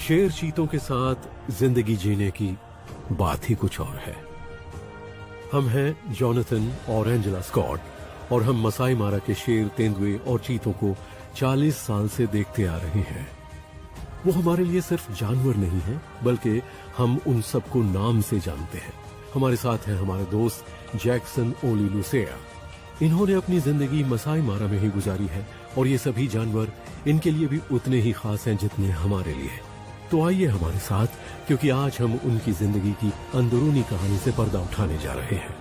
शेर चीतों के साथ जिंदगी जीने की बात ही कुछ और है। हम हैं जोनाथन और एंजेला स्कॉट और हम मसाई मारा के शेर, तेंदुए और चीतों को 40 साल से देखते आ रहे हैं। वो हमारे लिए सिर्फ जानवर नहीं है, बल्कि हम उन सबको नाम से जानते हैं। हमारे साथ हैं हमारे दोस्त जैक्सन ओलीलुसेआ। इन्होंने अपनी जिंदगी मसाई मारा में ही गुजारी है और ये सभी जानवर इनके लिए भी उतने ही खास हैं जितने हमारे लिए। तो आइए हमारे साथ, क्योंकि आज हम उनकी जिंदगी की अंदरूनी कहानी से पर्दा उठाने जा रहे हैं।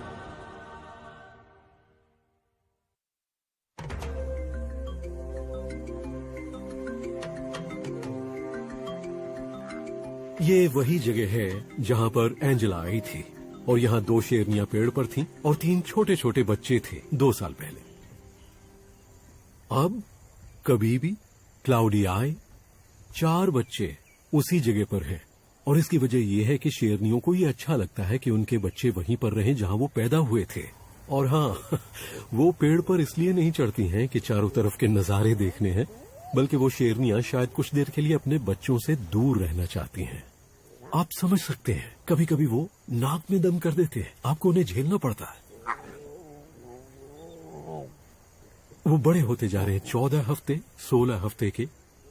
ये वही जगह है जहां पर एंजेला आई थी और यहाँ 2 शेरनियां पेड़ पर थीं और 3 छोटे छोटे बच्चे थे 2 साल पहले। अब कभी भी क्लाउडी आए 4 बच्चे उसी जगह पर हैं और इसकी वजह यह है कि शेरनियों को ये अच्छा लगता है कि उनके बच्चे वहीं पर रहें जहां वो पैदा हुए थे। और हाँ, वो पेड़ पर इसलिए नहीं चढ़ती हैं कि चारों तरफ के नजारे देखने हैं, बल्कि वो शेरनियां शायद कुछ देर के लिए अपने बच्चों से दूर रहना चाहती हैं। आप समझ सकते हैं, कभी कभी वो नाक में दम कर देते हैं, आपको उन्हें झेलना पड़ता है। वो बड़े होते जा रहे हैं, 14 हफ्ते 16 हफ्ते के।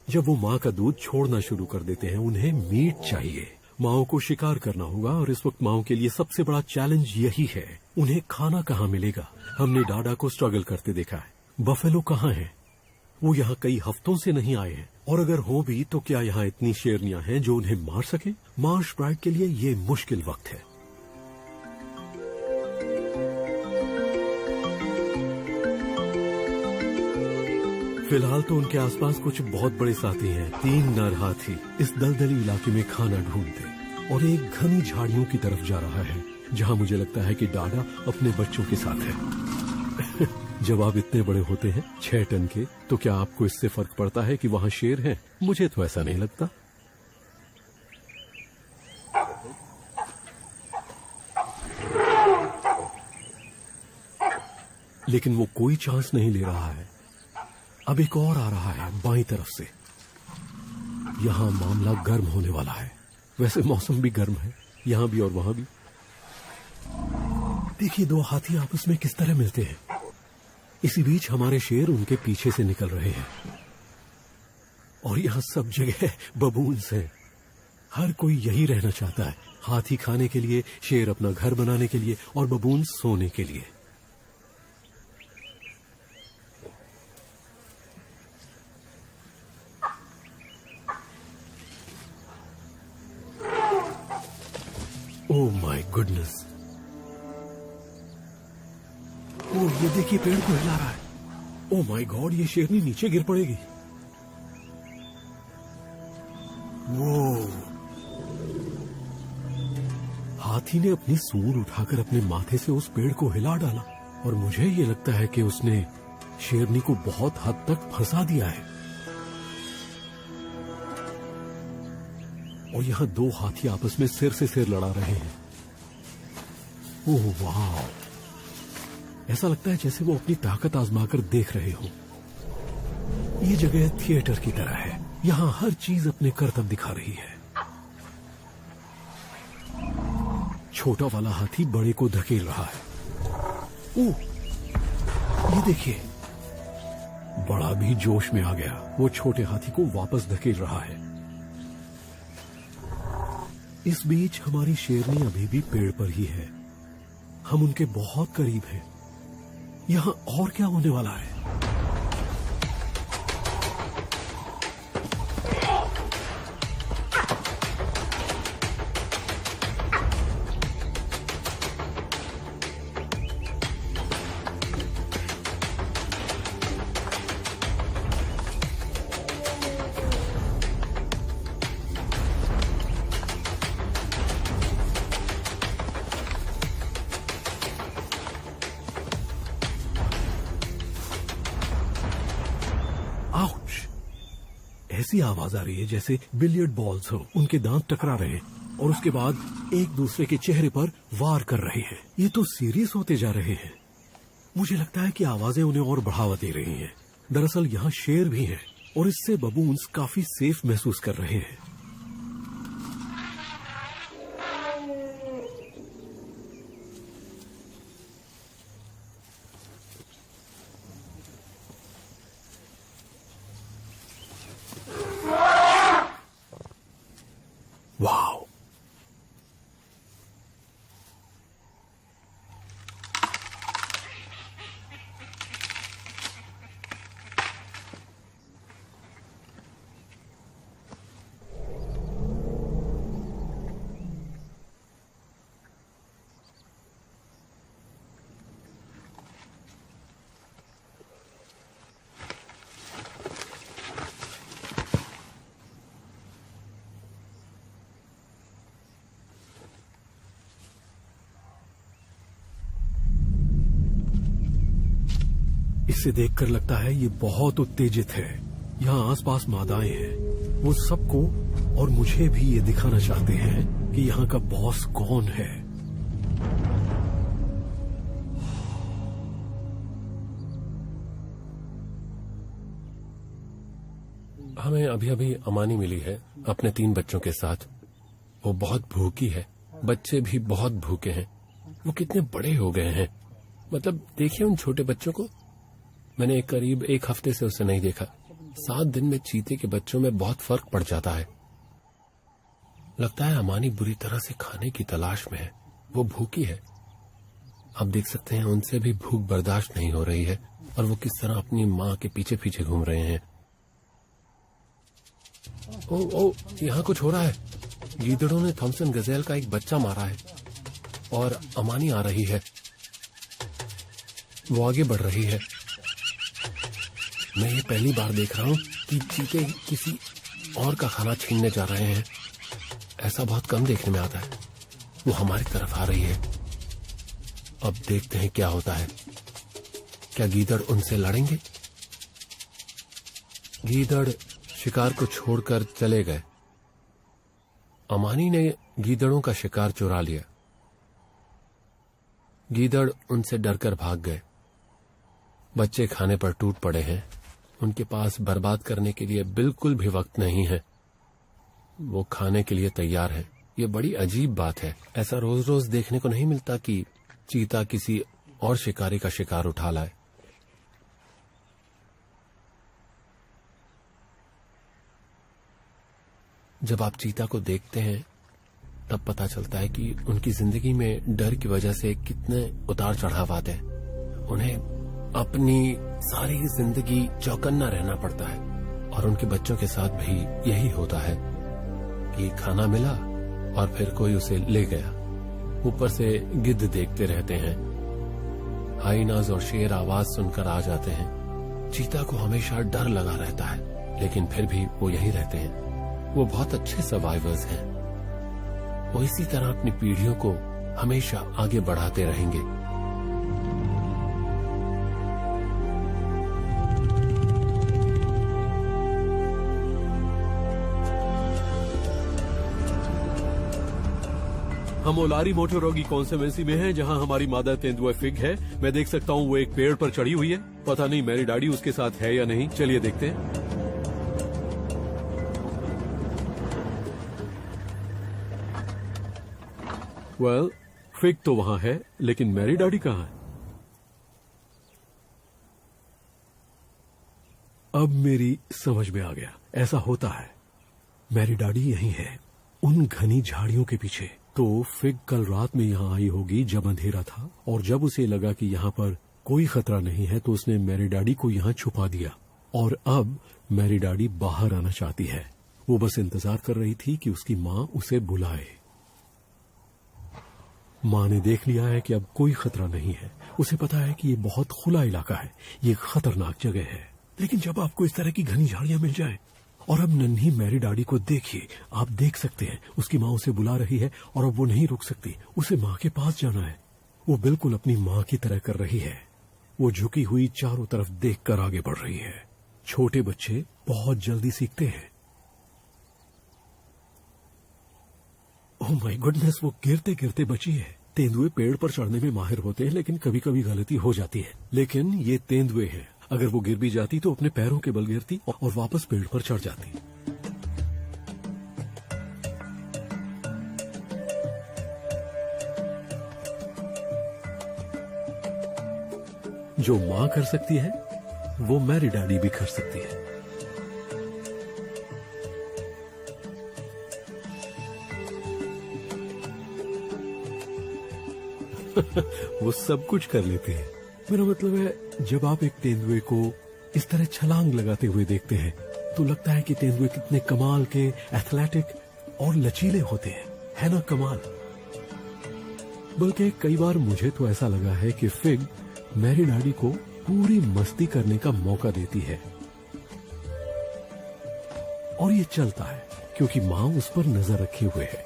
जब वो माँ का दूध छोड़ना शुरू कर देते हैं, उन्हें मीट चाहिए। माओ को शिकार करना होगा और इस वक्त माओ के लिए सबसे बड़ा चैलेंज यही है, उन्हें खाना कहाँ मिलेगा। हमने डाडा को स्ट्रगल करते देखा है। बफेलो कहाँ है? वो यहाँ कई हफ्तों से नहीं आए हैं, और अगर हो भी तो क्या यहाँ इतनी शेरनियां हैं जो उन्हें मार सके? मार्श ब्राइड के लिए ये मुश्किल वक्त है। फिलहाल तो उनके आसपास कुछ बहुत बड़े साथी हैं। 3 नर हाथी इस दलदली इलाके में खाना ढूंढते और एक घनी झाड़ियों की तरफ जा रहा है, जहां मुझे लगता है कि डाडा अपने बच्चों के साथ है। जब आप इतने बड़े होते हैं 6 टन के, तो क्या आपको इससे फर्क पड़ता है कि वहां शेर है? मुझे तो ऐसा नहीं लगता। लेकिन वो कोई चांस नहीं ले रहा है। अब एक और आ रहा है बाईं तरफ से। यहां मामला गर्म होने वाला है। वैसे मौसम भी गर्म है, यहां भी और वहां भी। देखिए 2 हाथी आपस में किस तरह मिलते हैं। इसी बीच हमारे शेर उनके पीछे से निकल रहे हैं और यहां सब जगह बबून्स हैं। हर कोई यही रहना चाहता है, हाथी खाने के लिए, शेर अपना घर बनाने के लिए और बबून्स सोने के लिए। ओह माय गुडनेस, ओह ये देखिए पेड़ को हिला रहा है। ओह माय गॉड, ये शेरनी नीचे गिर पड़ेगी। वो हाथी ने अपनी सूंड उठाकर अपने माथे से उस पेड़ को हिला डाला और मुझे ये लगता है कि उसने शेरनी को बहुत हद तक फंसा दिया है। और यहां 2 हाथी आपस में सिर से सिर लड़ा रहे हैं। ओह वाह, ऐसा लगता है जैसे वो अपनी ताकत आजमाकर देख रहे हो। ये जगह थिएटर की तरह है, यहां हर चीज अपने करतब दिखा रही है। छोटा वाला हाथी बड़े को धकेल रहा है। ओह ये देखिए, बड़ा भी जोश में आ गया। वो छोटे हाथी को वापस धकेल रहा है। इस बीच हमारी शेरनी अभी भी पेड़ पर ही है। हम उनके बहुत करीब हैं। यहां और क्या होने वाला है? ऐसी आवाज आ रही है जैसे बिलियर्ड बॉल्स हो, उनके दांत टकरा रहे हैं और उसके बाद एक दूसरे के चेहरे पर वार कर रहे हैं। ये तो सीरियस होते जा रहे हैं। मुझे लगता है कि आवाजें उन्हें और बढ़ावा दे रही हैं। दरअसल यहाँ शेर भी हैं और इससे बबून्स काफी सेफ महसूस कर रहे हैं। इससे देखकर लगता है ये बहुत उत्तेजित है। यहाँ आसपास मादाएं हैं। वो सबको और मुझे भी ये दिखाना चाहते हैं कि यहाँ का बॉस कौन है। हमें अभी अभी अमानी मिली है अपने 3 बच्चों के साथ। वो बहुत भूखी है, बच्चे भी बहुत भूखे हैं। वो कितने बड़े हो गए हैं, मतलब देखिए उन छोटे बच्चों को। मैंने करीब 1 हफ्ते से उसे नहीं देखा। 7 दिन में चीते के बच्चों में बहुत फर्क पड़ जाता है। लगता है अमानी बुरी तरह से खाने की तलाश में है। वो भूखी है। आप देख सकते हैं उनसे भी भूख बर्दाश्त नहीं हो रही है और वो किस तरह अपनी माँ के पीछे पीछे घूम रहे हैं। ओ, यहाँ कुछ हो रहा है। गीदड़ों ने थॉमसन गजेल का एक बच्चा मारा है और अमानी आ रही है। वो आगे बढ़ रही है। मैं ये पहली बार देख रहा हूँ कि चीते किसी और का खाना छीनने जा रहे हैं। ऐसा बहुत कम देखने में आता है। वो हमारी तरफ आ रही है। अब देखते हैं क्या होता है। क्या गीदड़ उनसे लड़ेंगे? गीदड़ शिकार को छोड़कर चले गए। अमानी ने गीदड़ों का शिकार चुरा लिया। गीदड़ उनसे डरकर भाग गए। बच्चे खाने पर टूट पड़े हैं। उनके पास बर्बाद करने के लिए बिल्कुल भी वक्त नहीं है। वो खाने के लिए तैयार है। ये बड़ी अजीब बात है। ऐसा रोज रोज देखने को नहीं मिलता कि चीता किसी और शिकारी का शिकार उठा लाए। जब आप चीता को देखते हैं तब पता चलता है कि उनकी जिंदगी में डर की वजह से कितने उतार चढ़ाव आते हैं। उन्हें अपनी सारी जिंदगी चौकन्ना रहना पड़ता है और उनके बच्चों के साथ भी यही होता है कि खाना मिला और फिर कोई उसे ले गया। ऊपर से गिद्ध देखते रहते हैं। हाइनाज और शेर आवाज सुनकर आ जाते हैं। चीता को हमेशा डर लगा रहता है, लेकिन फिर भी वो यहीं रहते हैं। वो बहुत अच्छे सर्वाइवर्स हैं। वो इसी तरह अपनी पीढ़ियों को हमेशा आगे बढ़ाते रहेंगे। हम ओलारी मोटोरोगी कॉन्स्टिट्यूएंसी में हैं, जहां हमारी मादा तेंदुआ फिग है। मैं देख सकता हूं वो एक पेड़ पर चढ़ी हुई है। पता नहीं मेरी डैडी उसके साथ है या नहीं। चलिए देखते हैं। वेल, फिग तो वहां है, लेकिन मेरी डैडी कहाँ है? अब मेरी समझ में आ गया। ऐसा होता है। मेरी डैडी यहीं है, उन घनी झाड़ियों के पीछे। तो फिग कल रात में यहाँ आई होगी जब अंधेरा था, और जब उसे लगा कि यहाँ पर कोई खतरा नहीं है तो उसने मेरी डैडी को यहाँ छुपा दिया। और अब मेरी डैडी बाहर आना चाहती है। वो बस इंतजार कर रही थी कि उसकी माँ उसे बुलाए। माँ ने देख लिया है कि अब कोई खतरा नहीं है। उसे पता है कि ये बहुत खुला इलाका है, ये खतरनाक जगह है। लेकिन जब आपको इस तरह की घनी झाड़ियां मिल जाए, और अब नन्ही मेरी डैडी को देखिए, आप देख सकते हैं उसकी माँ उसे बुला रही है और अब वो नहीं रुक सकती। उसे माँ के पास जाना है। वो बिल्कुल अपनी माँ की तरह कर रही है। वो झुकी हुई चारों तरफ देखकर आगे बढ़ रही है। छोटे बच्चे बहुत जल्दी सीखते हैं। ओह माय गुडनेस, वो गिरते गिरते बची है। तेंदुए पेड़ पर चढ़ने में माहिर होते हैं, लेकिन कभी कभी गलती हो जाती है। लेकिन ये तेंदुए हैं। अगर वो गिर भी जाती तो अपने पैरों के बल गिरती और वापस पेड़ पर चढ़ जाती। जो माँ कर सकती है वो मेरी डैडी भी कर सकती है। वो सब कुछ कर लेते हैं। मेरा मतलब है, जब आप एक तेंदुए को इस तरह छलांग लगाते हुए देखते हैं तो लगता है कि तेंदुए कितने कमाल के एथलेटिक और लचीले होते हैं, है ना? कमाल। बल्कि कई बार मुझे तो ऐसा लगा है कि फिग मेरी डैडी को पूरी मस्ती करने का मौका देती है। और ये चलता है क्योंकि माँ उस पर नजर रखे हुए है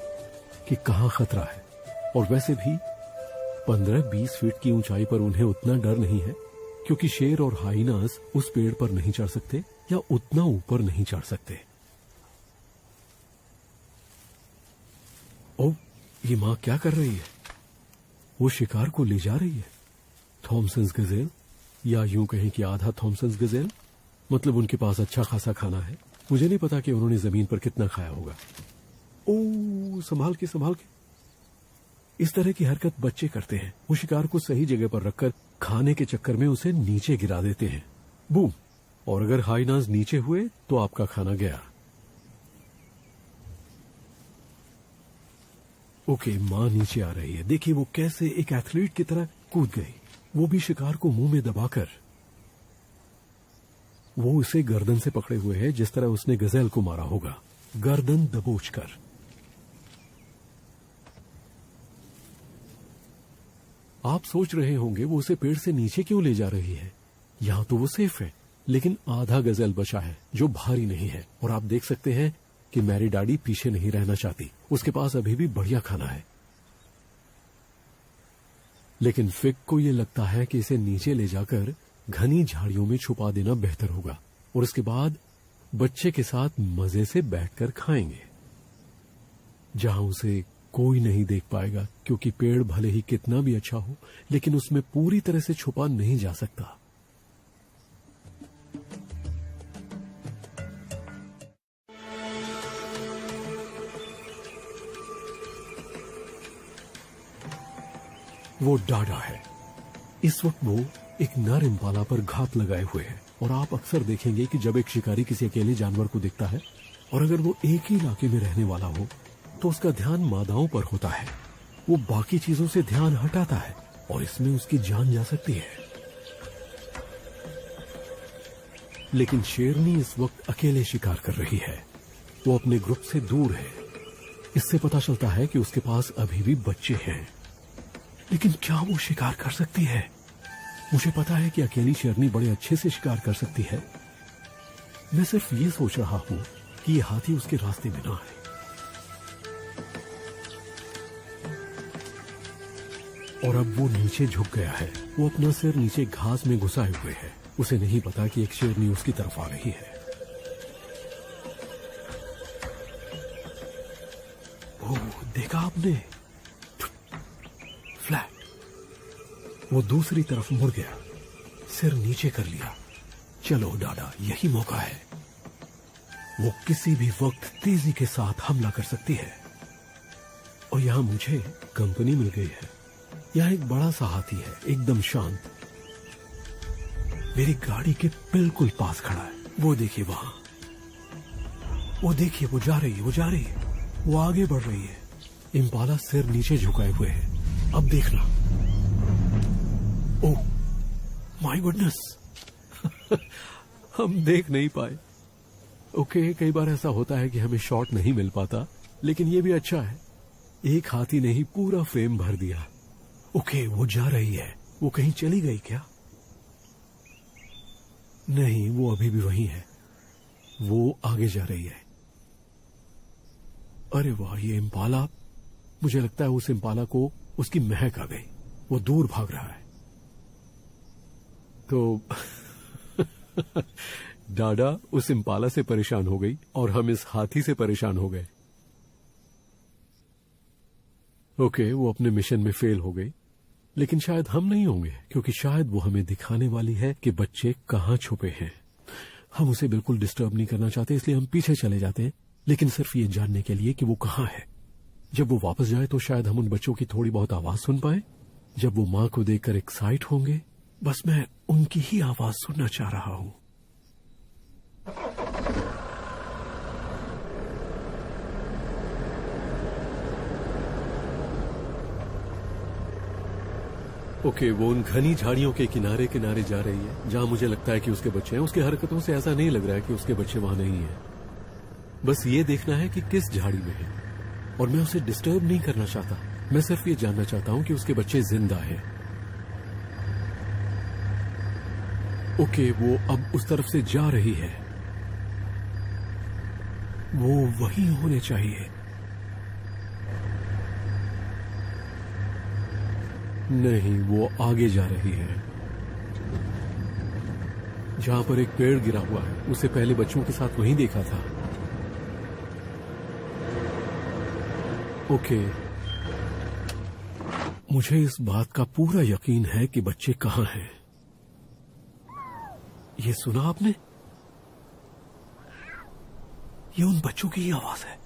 कि कहाँ खतरा है। और वैसे भी 15-20 फीट की ऊंचाई पर उन्हें उतना डर नहीं है क्योंकि शेर और हाइनास उस पेड़ पर नहीं चढ़ सकते या उतना ऊपर नहीं चढ़ सकते। ओ, ये मां क्या कर रही है? वो शिकार को ले जा रही है। थॉमसन्स गजेल, या यूं कहें कि आधा थॉमसन्स गजेल। मतलब उनके पास अच्छा खासा खाना है। मुझे नहीं पता कि उन्होंने जमीन पर कितना खाया होगा। ओ, संभाल के संभाल के। इस तरह की हरकत बच्चे करते हैं। वो शिकार को सही जगह पर रखकर खाने के चक्कर में उसे नीचे गिरा देते हैं। बूम! और अगर हाइनास नीचे हुए तो आपका खाना गया। ओके, मां नीचे आ रही है। देखिए वो कैसे एक एथलीट की तरह कूद गई, वो भी शिकार को मुंह में दबाकर। वो उसे गर्दन से पकड़े हुए है, जिस तरह उसने गजेल को मारा होगा, गर्दन दबोचकर। आप सोच रहे होंगे वो उसे पेड़ से नीचे क्यों ले जा रही है? यहां तो वो सेफ है, लेकिन आधा गजेल बचा है जो भारी नहीं है। और आप देख सकते हैं कि मैरी डाडी पीछे नहीं रहना चाहती। उसके पास अभी भी बढ़िया खाना है। लेकिन फिक को यह लगता है कि इसे नीचे ले जाकर घनी झाड़ियों में छुपा देना बेहतर होगा, और उसके बाद बच्चे के साथ मजे से बैठकर खाएंगे, जहां उसे कोई नहीं देख पाएगा, क्योंकि पेड़ भले ही कितना भी अच्छा हो, लेकिन उसमें पूरी तरह से छुपा नहीं जा सकता। वो डाडा है। इस वक्त वो एक नर इम्पाला पर घात लगाए हुए है। और आप अक्सर देखेंगे कि जब एक शिकारी किसी अकेले जानवर को देखता है, और अगर वो एक ही इलाके में रहने वाला हो, तो उसका ध्यान मादाओं पर होता है। वो बाकी चीजों से ध्यान हटाता है, और इसमें उसकी जान जा सकती है। लेकिन शेरनी इस वक्त अकेले शिकार कर रही है। वो अपने ग्रुप से दूर है। इससे पता चलता है कि उसके पास अभी भी बच्चे हैं। लेकिन क्या वो शिकार कर सकती है? मुझे पता है कि अकेली शेरनी बड़े अच्छे से शिकार कर सकती है। मैं सिर्फ ये सोच रहा हूं कि ये हाथी उसके रास्ते में ना आए। और अब वो नीचे झुक गया है। वो अपना सिर नीचे घास में घुसाए हुए है। उसे नहीं पता कि एक शेरनी उसकी तरफ आ रही है। ओह, देखा आपने? फ्लैट। वो दूसरी तरफ मुड़ गया, सिर नीचे कर लिया। चलो डाडा, यही मौका है। वो किसी भी वक्त तेजी के साथ हमला कर सकती है। और यहां मुझे कंपनी मिल गई है। यहां एक बड़ा सा हाथी है, एकदम शांत। मेरी गाड़ी के बिल्कुल पास खड़ा है। वो देखिए वहां, वो देखिए, वो जा रही है, वो जा रही है, वो आगे बढ़ रही है। इम्पाला सिर नीचे झुकाए हुए है। अब देखना। ओह माय गुडनेस, हम देख नहीं पाए। ओके, कई बार ऐसा होता है कि हमें शॉट नहीं मिल पाता, लेकिन ये भी अच्छा है। एक हाथी ने ही पूरा फ्रेम भर दिया। ओके, वो जा रही है। वो कहीं चली गई क्या? नहीं, वो अभी भी वहीं है। वो आगे जा रही है। अरे वाह, ये इम्पाला, मुझे लगता है उस इम्पाला को उसकी महक आ गई। वो दूर भाग रहा है। तो डाडा उस इम्पाला से परेशान हो गई और हम इस हाथी से परेशान हो गए। ओके, वो अपने मिशन में फेल हो गई, लेकिन शायद हम नहीं होंगे, क्योंकि शायद वो हमें दिखाने वाली है कि बच्चे कहां छुपे हैं। हम उसे बिल्कुल डिस्टर्ब नहीं करना चाहते, इसलिए हम पीछे चले जाते हैं, लेकिन सिर्फ ये जानने के लिए कि वो कहां है। जब वो वापस जाए तो शायद हम उन बच्चों की थोड़ी बहुत आवाज सुन पाए। जब वो मां को देखकर एक्साइट होंगे, बस मैं उनकी ही आवाज सुनना चाह रहा हूं। ओके, वो उन घनी झाड़ियों के किनारे किनारे जा रही है, जहां मुझे लगता है कि उसके बच्चे हैं। उसकी हरकतों से ऐसा नहीं लग रहा है कि उसके बच्चे वहां नहीं हैं। बस ये देखना है कि किस झाड़ी में है, और मैं उसे डिस्टर्ब नहीं करना चाहता। मैं सिर्फ ये जानना चाहता हूं कि उसके बच्चे जिंदा हैं। ओके, वो अब उस तरफ से जा रही है। वो वहीं होने चाहिए। नहीं, वो आगे जा रही है। जहां पर एक पेड़ गिरा हुआ है, उसे पहले बच्चों के साथ वहीं देखा था। ओके, मुझे इस बात का पूरा यकीन है कि बच्चे कहां हैं। ये सुना आपने? ये उन बच्चों की ही आवाज है।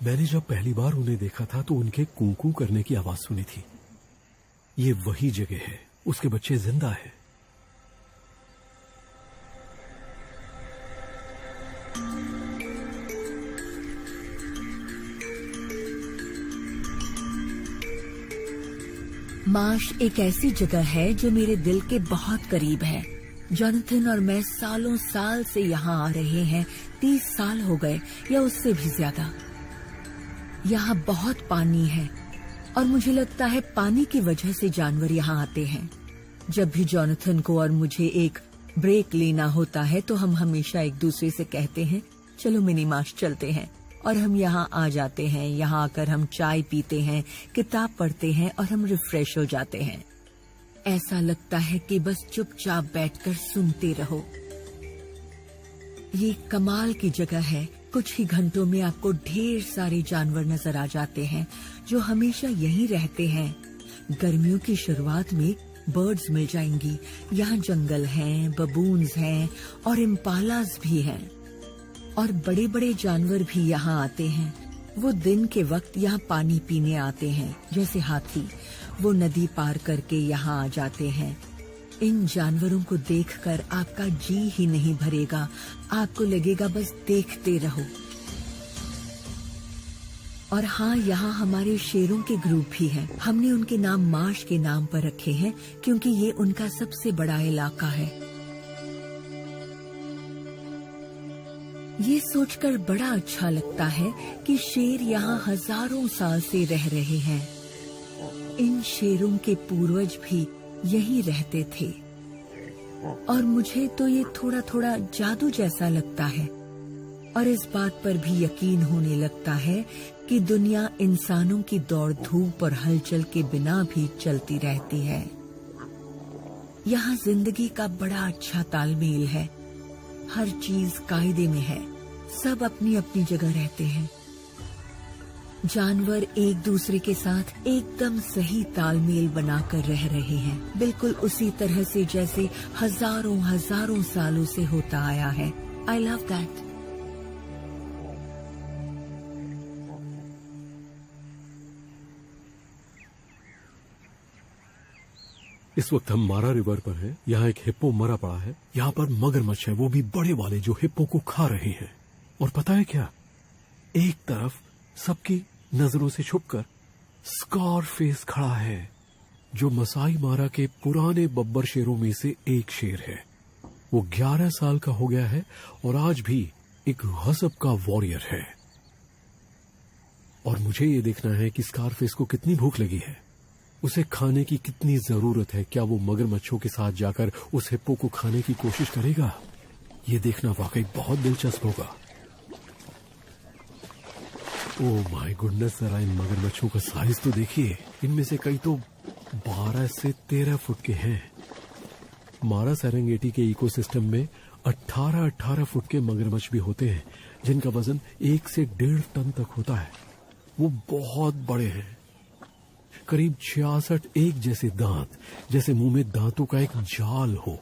मैंने जब पहली बार उन्हें देखा था तो उनके कूकू करने की आवाज सुनी थी। ये वही जगह है, उसके बच्चे जिंदा हैं। मार्श एक ऐसी जगह है जो मेरे दिल के बहुत करीब है। जोनाथन और मैं सालों साल से यहाँ आ रहे हैं। 30 साल हो गए या उससे भी ज्यादा। यहाँ बहुत पानी है और मुझे लगता है पानी की वजह से जानवर यहाँ आते हैं। जब भी जोनाथन को और मुझे एक ब्रेक लेना होता है तो हम हमेशा एक दूसरे से कहते हैं, चलो मिनी मार्श चलते हैं। और हम यहाँ आ जाते हैं। यहाँ आकर हम चाय पीते हैं, किताब पढ़ते हैं और हम रिफ्रेश हो जाते हैं। ऐसा लगता है कि बस चुपचाप बैठकर सुनते रहो। ये कमाल की जगह है। कुछ ही घंटों में आपको ढेर सारे जानवर नजर आ जाते हैं जो हमेशा यहीं रहते हैं। गर्मियों की शुरुआत में बर्ड्स मिल जाएंगी। यहाँ जंगल हैं, बबून्स हैं और इम्पालास भी हैं। और बड़े बड़े जानवर भी यहाँ आते हैं। वो दिन के वक्त यहाँ पानी पीने आते हैं, जैसे हाथी। वो नदी पार करके यहाँ आ जाते हैं। इन जानवरों को देखकर आपका जी ही नहीं भरेगा। आपको लगेगा बस देखते रहो। और हाँ, यहाँ हमारे शेरों के ग्रुप भी हैं। हमने उनके नाम मार्श के नाम पर रखे हैं क्योंकि ये उनका सबसे बड़ा इलाका है। ये सोचकर बड़ा अच्छा लगता है कि शेर यहाँ हजारों साल से रह रहे हैं। इन शेरों के पूर्वज भी यहीं रहते थे। और मुझे तो ये थोड़ा थोड़ा जादू जैसा लगता है। और इस बात पर भी यकीन होने लगता है कि दुनिया इंसानों की दौड़ धूप और हलचल के बिना भी चलती रहती है। यहाँ जिंदगी का बड़ा अच्छा तालमेल है। हर चीज कायदे में है। सब अपनी अपनी जगह रहते हैं। जानवर एक दूसरे के साथ एकदम सही तालमेल बनाकर रह रहे हैं, बिल्कुल उसी तरह से जैसे हजारों हजारों सालों से होता आया है। I love that. इस वक्त हम मारा रिवर पर हैं। यहाँ एक हिप्पो मरा पड़ा है। यहाँ पर मगरमच्छ है, वो भी बड़े वाले, जो हिप्पो को खा रहे हैं। और पता है क्या, एक तरफ सबकी नजरों से छुपकर स्कारफेस खड़ा है, जो मसाई मारा के पुराने बब्बर शेरों में से एक शेर है। वो 11 साल का हो गया है और आज भी एक गजब का वॉरियर है। और मुझे ये देखना है कि स्कारफेस को कितनी भूख लगी है, उसे खाने की कितनी जरूरत है। क्या वो मगरमच्छों के साथ जाकर उस हिप्पो को खाने की कोशिश करेगा? ये देखना वाकई बहुत दिलचस्प होगा। ओह माय गुडनेस, जरा इन मगरमच्छों का साइज तो देखिए। इनमें से कई तो 12 से 13 फुट के हैं। मारा सेरेंगेटी के इकोसिस्टम में 18 फुट के मगरमच्छ भी होते हैं, जिनका वजन 1 से 1.5 टन तक होता है। वो बहुत बड़े हैं, करीब 66 एक जैसे दांत, जैसे मुंह में दांतों का एक जाल हो।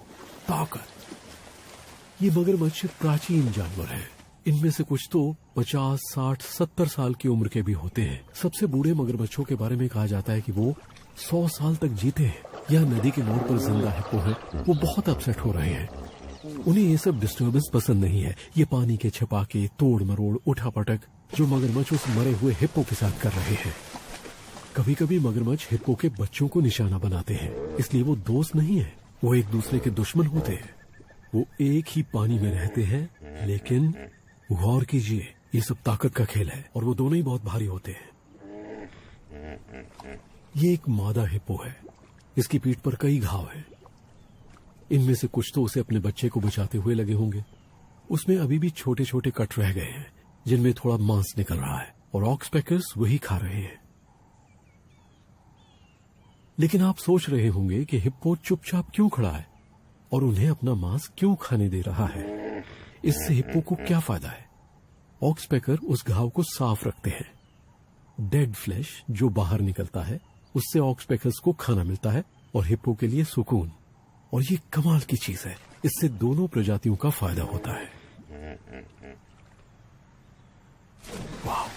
ताकत। ये मगरमच्छ प्राचीन जानवर हैं। इनमें से कुछ तो 50, 60, 70 साल की उम्र के भी होते हैं। सबसे बूढ़े मगरमच्छों के बारे में कहा जाता है कि वो 100 साल तक जीते हैं। यह नदी के मोड़ पर जिंदा हिप्पो है। वो बहुत अपसेट हो रहे हैं। उन्हें ये सब डिस्टर्बेंस पसंद नहीं है। ये पानी के छपाके, तोड़ मरोड़, उठा पटक जो मगरमच्छ उस मरे हुए हिप्पो के साथ कर रहे हैं। कभी कभी मगरमच्छ हिप्पो के बच्चों को निशाना बनाते हैं, इसलिए वो दोस्त नहीं है, वो एक दूसरे के दुश्मन होते हैं। वो एक ही पानी में रहते हैं, लेकिन गौर कीजिए, ये सब ताकत का खेल है और वो दोनों ही बहुत भारी होते हैं। ये एक मादा हिप्पो है। इसकी पीठ पर कई घाव हैं। इनमें से कुछ तो उसे अपने बच्चे को बचाते हुए लगे होंगे। उसमें अभी भी छोटे छोटे कट रह गए हैं, जिनमें थोड़ा मांस निकल रहा है, और ऑक्सपेकर्स वही खा रहे हैं। लेकिन आप सोच रहे होंगे कि हिप्पो चुपचाप क्यों खड़ा है और उन्हें अपना मांस क्यों खाने दे रहा है। इससे हिप्पो को क्या फायदा है? ऑक्सपेकर उस घाव को साफ रखते हैं। डेड फ्लैश जो बाहर निकलता है उससे ऑक्सपेकर्स को खाना मिलता है और हिप्पो के लिए सुकून। और ये कमाल की चीज है, इससे दोनों प्रजातियों का फायदा होता है। वाह!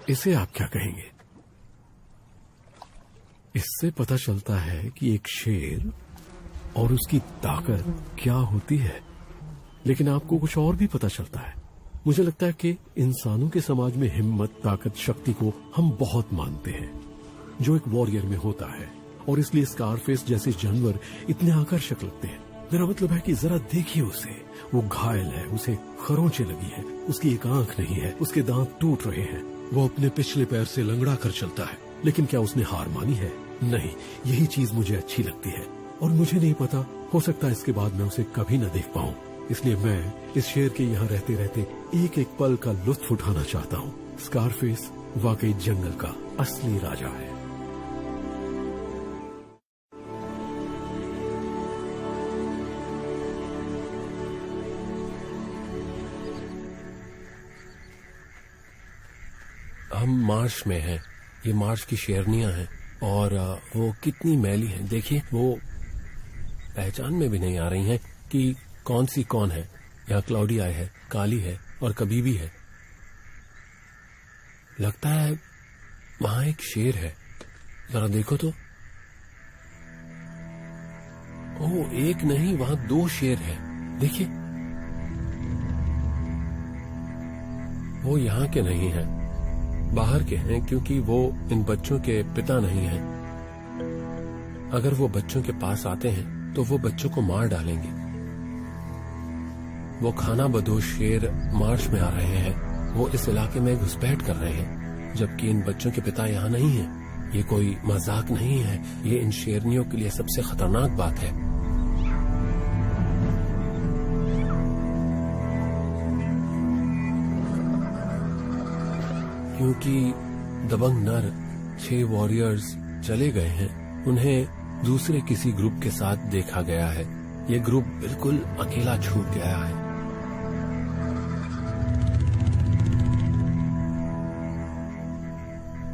इसे आप क्या कहेंगे? इससे पता चलता है कि एक शेर और उसकी ताकत क्या होती है। लेकिन आपको कुछ और भी पता चलता है। मुझे लगता है कि इंसानों के समाज में हिम्मत, ताकत, शक्ति को हम बहुत मानते हैं, जो एक वॉरियर में होता है, और इसलिए स्कारफेस जैसे जानवर इतने आकर्षक लगते हैं। मेरा मतलब है कि जरा देखिए उसे, वो घायल है, उसे खरोंचे लगी है, उसकी एक आंख नहीं है, उसके दांत टूट रहे हैं, वो अपने पिछले पैर से लंगड़ा कर चलता है। लेकिन क्या उसने हार मानी है? नहीं, यही चीज मुझे अच्छी लगती है। और मुझे नहीं पता, हो सकता है इसके बाद मैं उसे कभी न देख पाऊं। इसलिए मैं इस शेर के यहाँ रहते रहते एक एक पल का लुत्फ उठाना चाहता हूँ। स्कारफेस वाकई जंगल का असली राजा है। हम मार्श में हैं। ये मार्श की शेरनियां हैं और वो कितनी मैली हैं। देखिए, वो पहचान में भी नहीं आ रही हैं कि कौन सी कौन है। यहाँ क्लाउडी आई है, काली है और कभी भी है। लगता है वहां एक शेर है, जरा देखो तो। ओह, एक नहीं, वहां 2 शेर हैं। देखिए, वो यहाँ के नहीं हैं, बाहर के हैं, क्योंकि वो इन बच्चों के पिता नहीं हैं। अगर वो बच्चों के पास आते हैं तो वो बच्चों को मार डालेंगे। वो खाना बदोश शेर मार्श में आ रहे हैं। वो इस इलाके में घुसपैठ कर रहे हैं, जबकि इन बच्चों के पिता यहाँ नहीं हैं। ये कोई मजाक नहीं है, ये इन शेरनियों के लिए सबसे खतरनाक बात है। क्योंकि दबंग नर 6 वॉरियर्स चले गए हैं, उन्हें दूसरे किसी ग्रुप के साथ देखा गया है। ये ग्रुप बिल्कुल अकेला छूट गया है।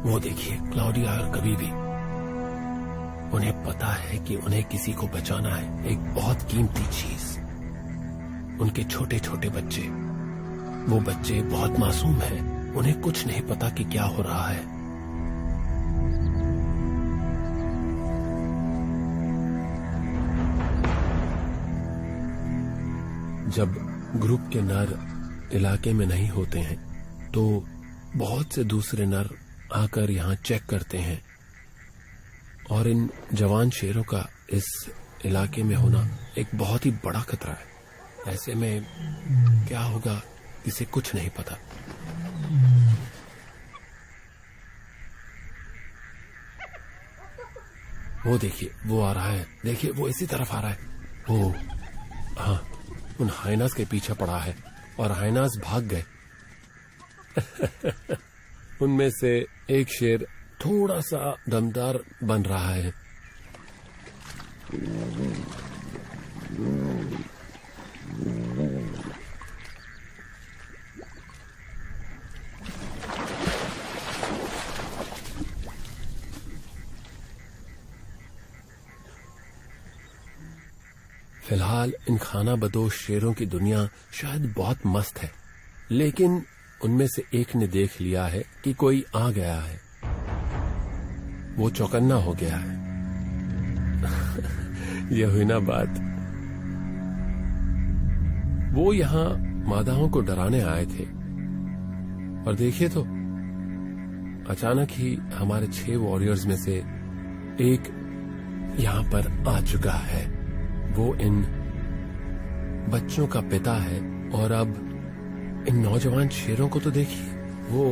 वो देखिए, क्लाउडिया और कभी भी, उन्हें पता है कि उन्हें किसी को बचाना है, एक बहुत कीमती चीज। उनके छोटे छोटे बच्चे, वो बच्चे बहुत मासूम हैं, उन्हें कुछ नहीं पता कि क्या हो रहा है। जब ग्रुप के नर इलाके में नहीं होते हैं तो बहुत से दूसरे नर आकर यहाँ चेक करते हैं, और इन जवान शेरों का इस इलाके में होना एक बहुत ही बड़ा खतरा है। ऐसे में क्या होगा इसे कुछ नहीं पता। वो देखिए, वो आ रहा है, देखिए वो इसी तरफ आ रहा है। वो हाँ, उन हाइनास के पीछे पड़ा है और हाइनास भाग गए। उनमें से एक शेर थोड़ा सा दमदार बन रहा है। फिलहाल इन खाना बदोश शेरों की दुनिया शायद बहुत मस्त है, लेकिन उनमें से एक ने देख लिया है कि कोई आ गया है। वो चौकन्ना हो गया है। यह हुई ना बात। वो यहाँ मादाओं को डराने आए थे, और देखिए तो अचानक ही हमारे 6 वॉरियर्स में से एक यहाँ पर आ चुका है। वो इन बच्चों का पिता है, और अब इन नौजवान शेरों को तो देखिए, वो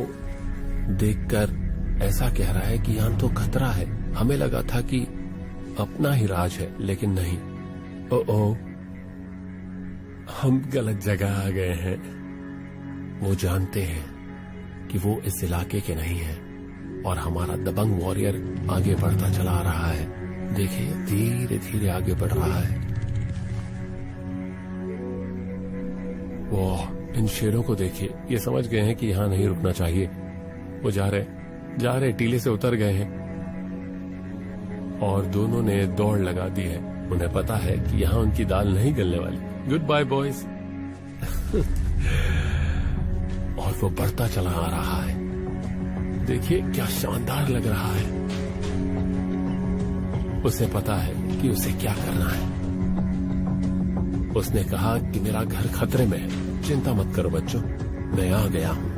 देखकर ऐसा कह रहा है कि यहाँ तो खतरा है। हमें लगा था कि अपना ही राज है, लेकिन नहीं। ओ, हम गलत जगह आ गए हैं। वो जानते हैं कि वो इस इलाके के नहीं हैं और हमारा दबंग वॉरियर आगे बढ़ता चला आ रहा है। देखिए धीरे धीरे आगे बढ़ रहा है। वो इन शेरों को देखिए, ये समझ गए हैं कि यहाँ नहीं रुकना चाहिए। वो जा रहे टीले से उतर गए हैं और दोनों ने दौड़ लगा दी है। उन्हें पता है कि यहाँ उनकी दाल नहीं गलने वाली। Goodbye boys. और वो बढ़ता चला आ रहा है। देखिए क्या शानदार लग रहा है। उसे पता है कि उसे क्या करना है। उसने कहा कि मेरा घर खतरे में है, चिंता मत करो बच्चों, मैं आ गया हूं।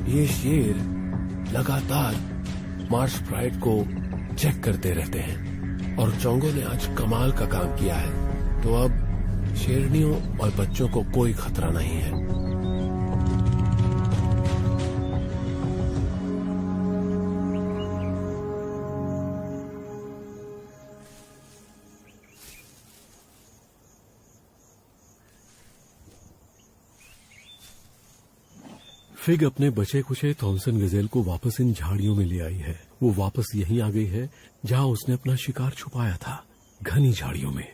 ये शेर लगातार मार्श प्राइड को चेक करते रहते हैं और चोंगो ने आज कमाल का काम किया है। तो अब शेरनियों और बच्चों को कोई खतरा नहीं है। फिग अपने बचे कुचे थॉमसन गजेल को वापस इन झाड़ियों में ले आई है। वो वापस यहीं आ गई है जहां उसने अपना शिकार छुपाया था, घनी झाड़ियों में।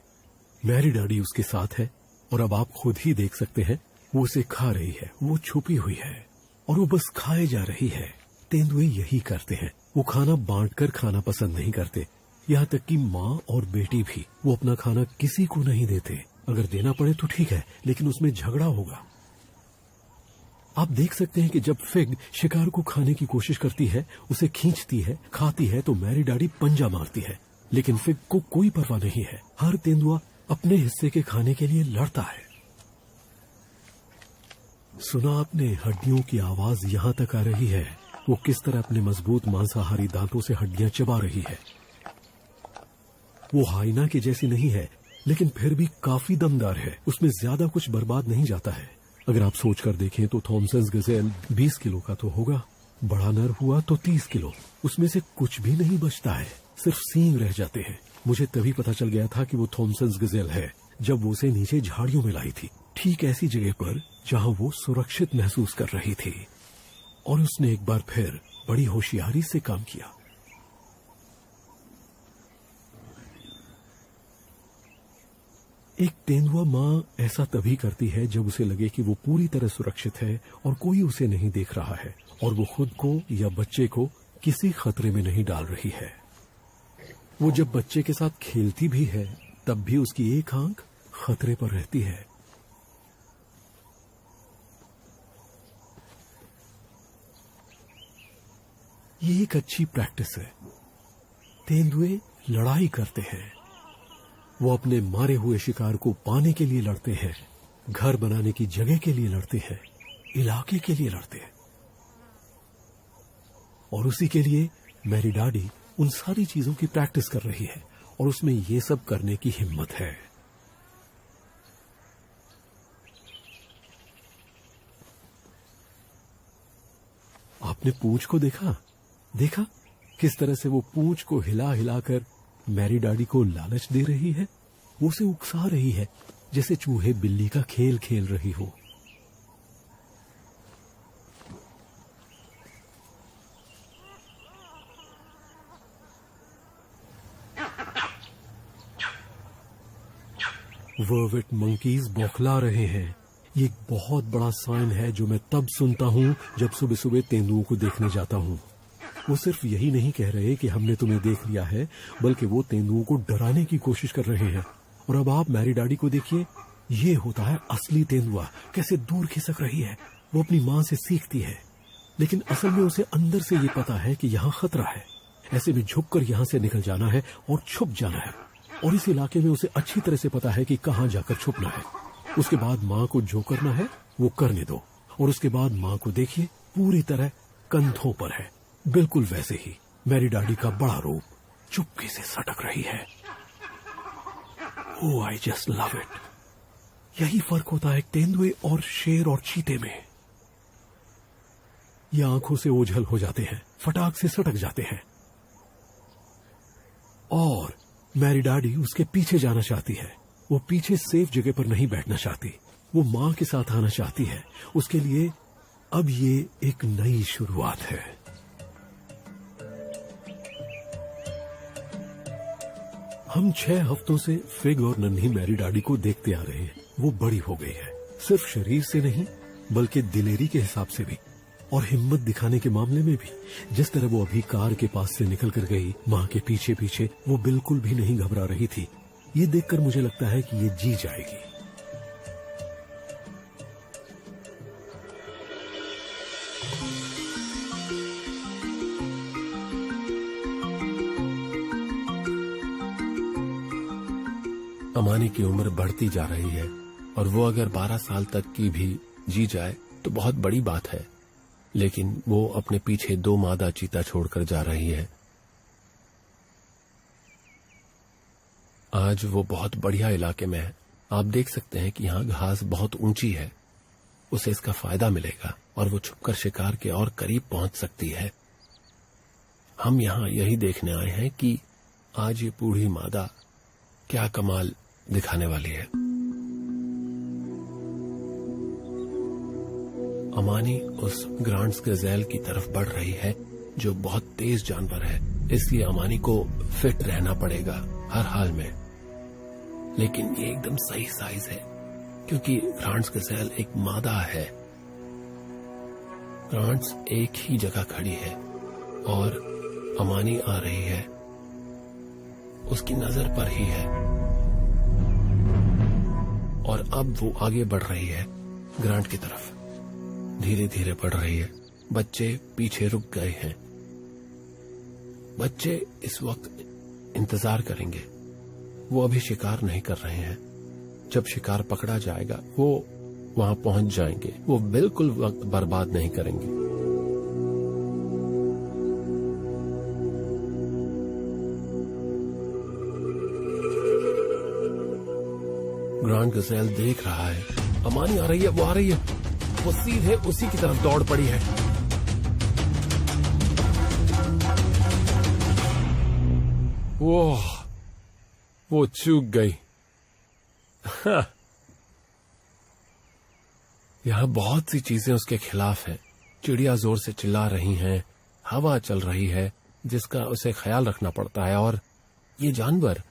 मैरी डैडी उसके साथ है और अब आप खुद ही देख सकते हैं वो उसे खा रही है। वो छुपी हुई है और वो बस खाए जा रही है। तेंदुए यही करते हैं, वो खाना बांटकर खाना पसंद नहीं करते। यहाँ तक कि माँ और बेटी भी। वो अपना खाना किसी को नहीं देते। अगर देना पड़े तो ठीक है, लेकिन उसमें झगड़ा होगा। आप देख सकते हैं कि जब फिग शिकार को खाने की कोशिश करती है, उसे खींचती है, खाती है, तो मैरी डैडी पंजा मारती है। लेकिन फिग को कोई परवाह नहीं है। हर तेंदुआ अपने हिस्से के खाने के लिए लड़ता है। सुना आपने हड्डियों की आवाज यहाँ तक आ रही है। वो किस तरह अपने मजबूत मांसाहारी दांतों से हड्डियां चबा रही है। वो हाइना की जैसी नहीं है, लेकिन फिर भी काफी दमदार है। उसमें ज्यादा कुछ बर्बाद नहीं जाता है। अगर आप सोचकर देखें तो थॉमसन गजेल 20 किलो का तो होगा, बड़ा नर हुआ तो 30 किलो। उसमें से कुछ भी नहीं बचता है, सिर्फ सींग रह जाते हैं। मुझे तभी पता चल गया था कि वो थॉमसन गजेल है जब वो उसे नीचे झाड़ियों में लाई थी, ठीक ऐसी जगह पर जहां वो सुरक्षित महसूस कर रही थी। और उसने एक बार फिर बड़ी होशियारी से काम किया। एक तेंदुआ माँ ऐसा तभी करती है जब उसे लगे कि वो पूरी तरह सुरक्षित है और कोई उसे नहीं देख रहा है और वो खुद को या बच्चे को किसी खतरे में नहीं डाल रही है। वो जब बच्चे के साथ खेलती भी है तब भी उसकी एक आंख खतरे पर रहती है। ये एक अच्छी प्रैक्टिस है। तेंदुए लड़ाई करते हैं। वो अपने मारे हुए शिकार को पाने के लिए लड़ते हैं, घर बनाने की जगह के लिए लड़ते हैं, इलाके के लिए लड़ते हैं। और उसी के लिए मैरी डैडी उन सारी चीजों की प्रैक्टिस कर रही है और उसमें ये सब करने की हिम्मत है। आपने पूंछ को देखा किस तरह से वो पूंछ को हिला हिलाकर मैरी डैडी को लालच दे रही है। वो उसे उकसा रही है जैसे चूहे बिल्ली का खेल खेल रही हो। वर्विट मंकीज बौखला रहे हैं। ये एक बहुत बड़ा साइन है जो मैं तब सुनता हूँ जब सुबह सुबह तेंदुओं को देखने जाता हूँ। वो सिर्फ यही नहीं कह रहे कि हमने तुम्हें देख लिया है, बल्कि वो तेंदुओं को डराने की कोशिश कर रहे हैं। और अब आप मैरी डैडी को देखिए, ये होता है असली तेंदुआ, कैसे दूर खिसक रही है। वो अपनी माँ से सीखती है, लेकिन असल में उसे अंदर से ये पता है कि यहाँ खतरा है। ऐसे में झुककर यहाँ से निकल जाना है और छुप जाना है। और इस इलाके में उसे अच्छी तरह से पता है कि कहाँ जाकर छुपना है। उसके बाद माँ को जो करना है वो करने दो। और उसके बाद माँ को देखिए, पूरी तरह कंधों पर है, बिल्कुल वैसे ही मैरी डैडी का बड़ा रूप चुपके से सटक रही है। ओह, आई जस्ट लव इट। यही फर्क होता है तेंदुए और शेर और चीते में। ये आंखों से ओझल हो जाते हैं, फटाक से सटक जाते हैं। और मैरी डैडी उसके पीछे जाना चाहती है। वो पीछे सेफ जगह पर नहीं बैठना चाहती, वो माँ के साथ आना चाहती है। उसके लिए अब ये एक नई शुरुआत है। हम 6 हफ्तों से फिग और नन्ही मैरी डाडी को देखते आ रहे हैं। वो बड़ी हो गई है, सिर्फ शरीर से नहीं बल्कि दिलेरी के हिसाब से भी और हिम्मत दिखाने के मामले में भी। जिस तरह वो अभी कार के पास से निकल कर गई माँ के पीछे पीछे, वो बिल्कुल भी नहीं घबरा रही थी। ये देखकर मुझे लगता है कि ये जी जाएगी। अमानी की उम्र बढ़ती जा रही है और वो अगर 12 साल तक की भी जी जाए तो बहुत बड़ी बात है, लेकिन वो अपने पीछे 2 मादा चीता छोड़कर जा रही है। आज वो बहुत बढ़िया इलाके में है। आप देख सकते हैं कि यहाँ घास बहुत ऊंची है, उसे इसका फायदा मिलेगा और वो छुपकर शिकार के और करीब पहुंच सकती है। हम यहाँ यही देखने आए हैं कि आज ये बूढ़ी मादा क्या कमाल दिखाने वाली है। अमानी उस ग्रांड्स गजेल की तरफ बढ़ रही है जो बहुत तेज जानवर है, इसलिए अमानी को फिट रहना पड़ेगा हर हाल में। लेकिन ये एकदम सही साइज है क्योंकि ग्रांड्स गजेल एक मादा है। ग्रांड्स एक ही जगह खड़ी है और अमानी आ रही है, उसकी नजर पर ही है और अब वो आगे बढ़ रही है ग्रांड की तरफ, धीरे धीरे बढ़ रही है। बच्चे पीछे रुक गए हैं। बच्चे इस वक्त इंतजार करेंगे, वो अभी शिकार नहीं कर रहे हैं। जब शिकार पकड़ा जाएगा वो वहां पहुंच जाएंगे, वो बिल्कुल वक्त बर्बाद नहीं करेंगे। ग्रांड गजेल देख रहा है अमानी आ रही है, वो आ रही है, वो सीधे उसी की तरफ दौड़ पड़ी है। वो चूक गई। यहां बहुत सी चीजें उसके खिलाफ हैं। चिड़िया जोर से चिल्ला रही हैं, हवा चल रही है जिसका उसे ख्याल रखना पड़ता है, और ये जानवर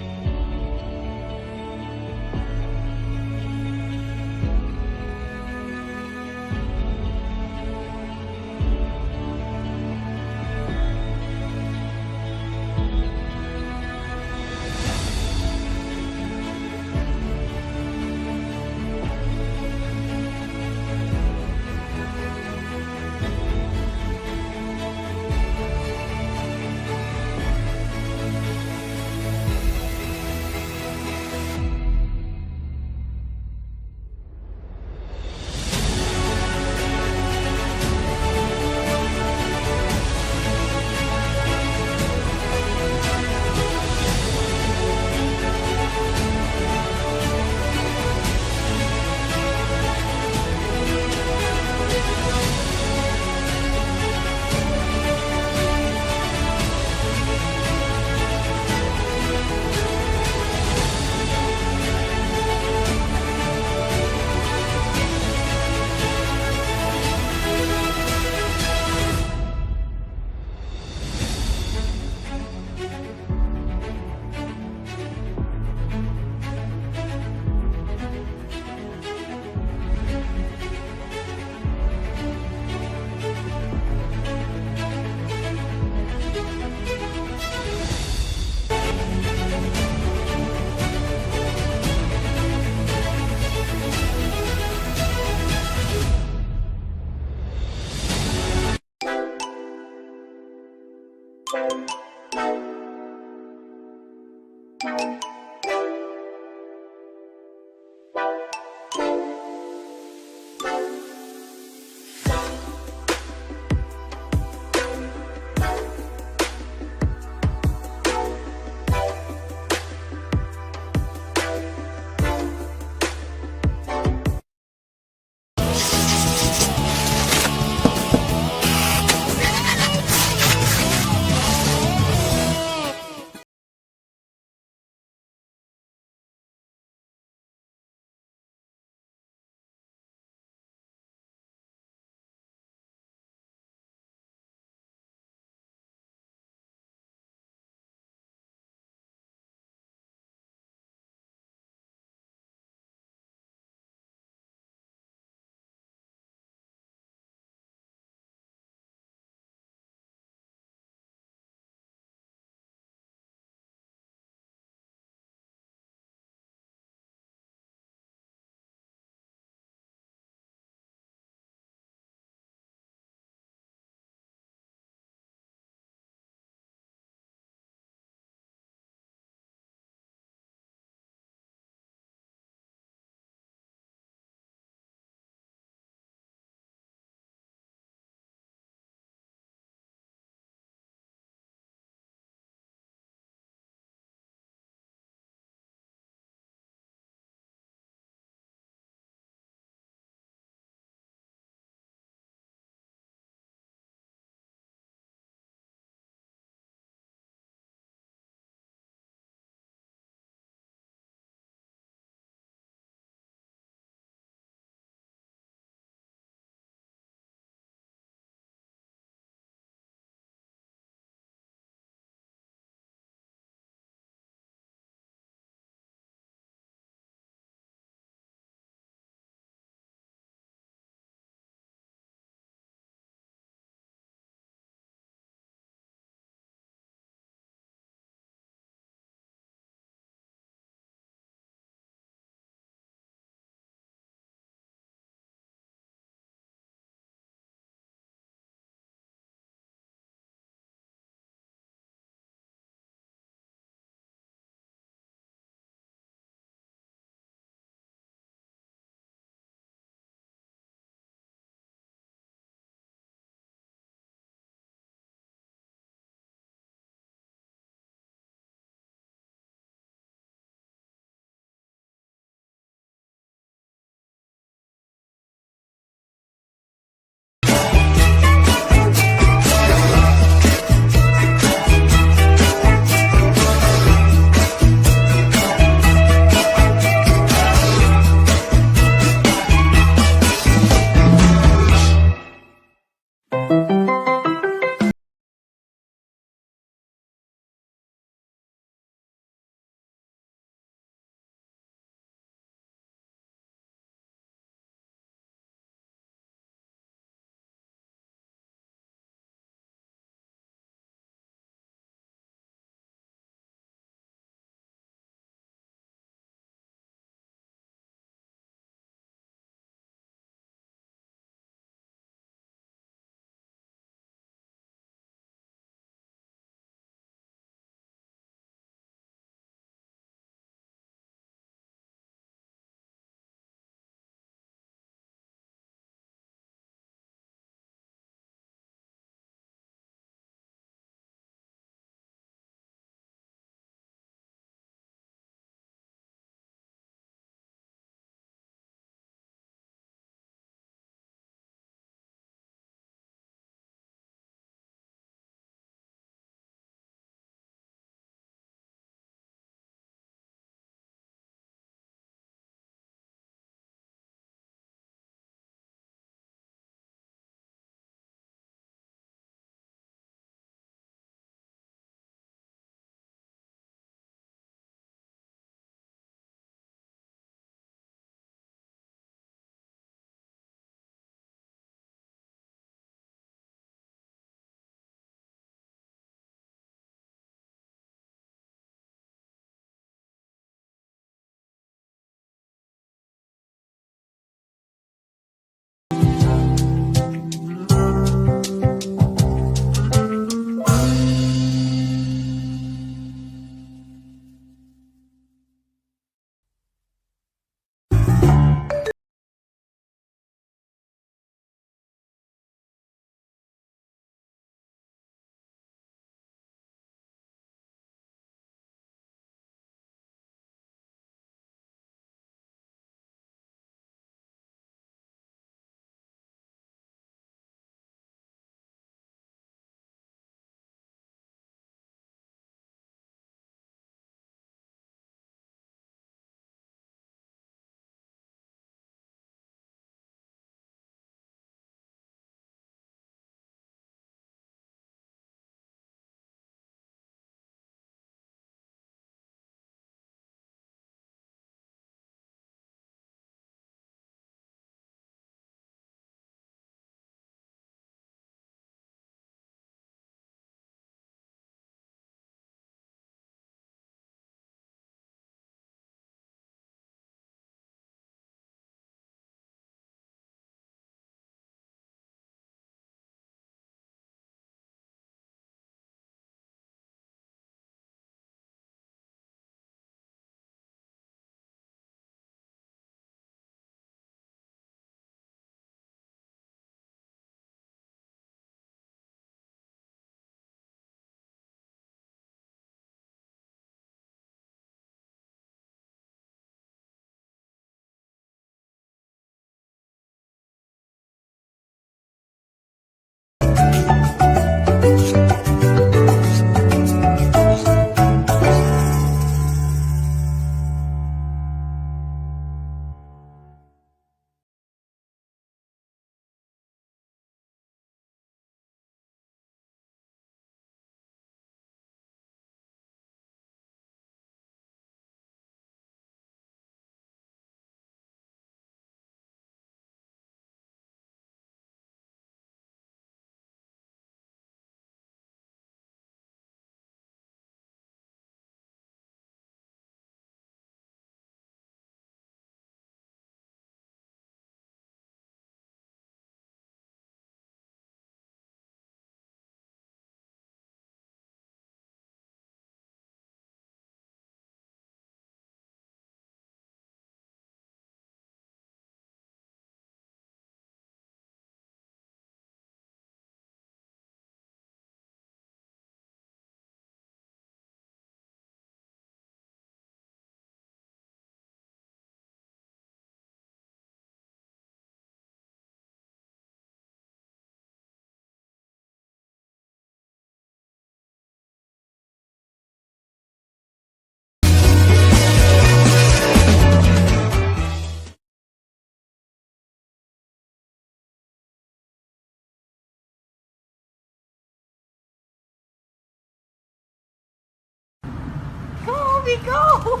Toby, go!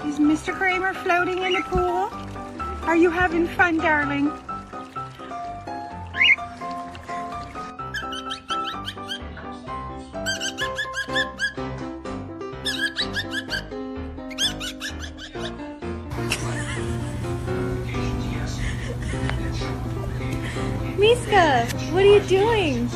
Is Mr. Kramer floating in the pool? Are you having fun, darling? Miska, what are you doing?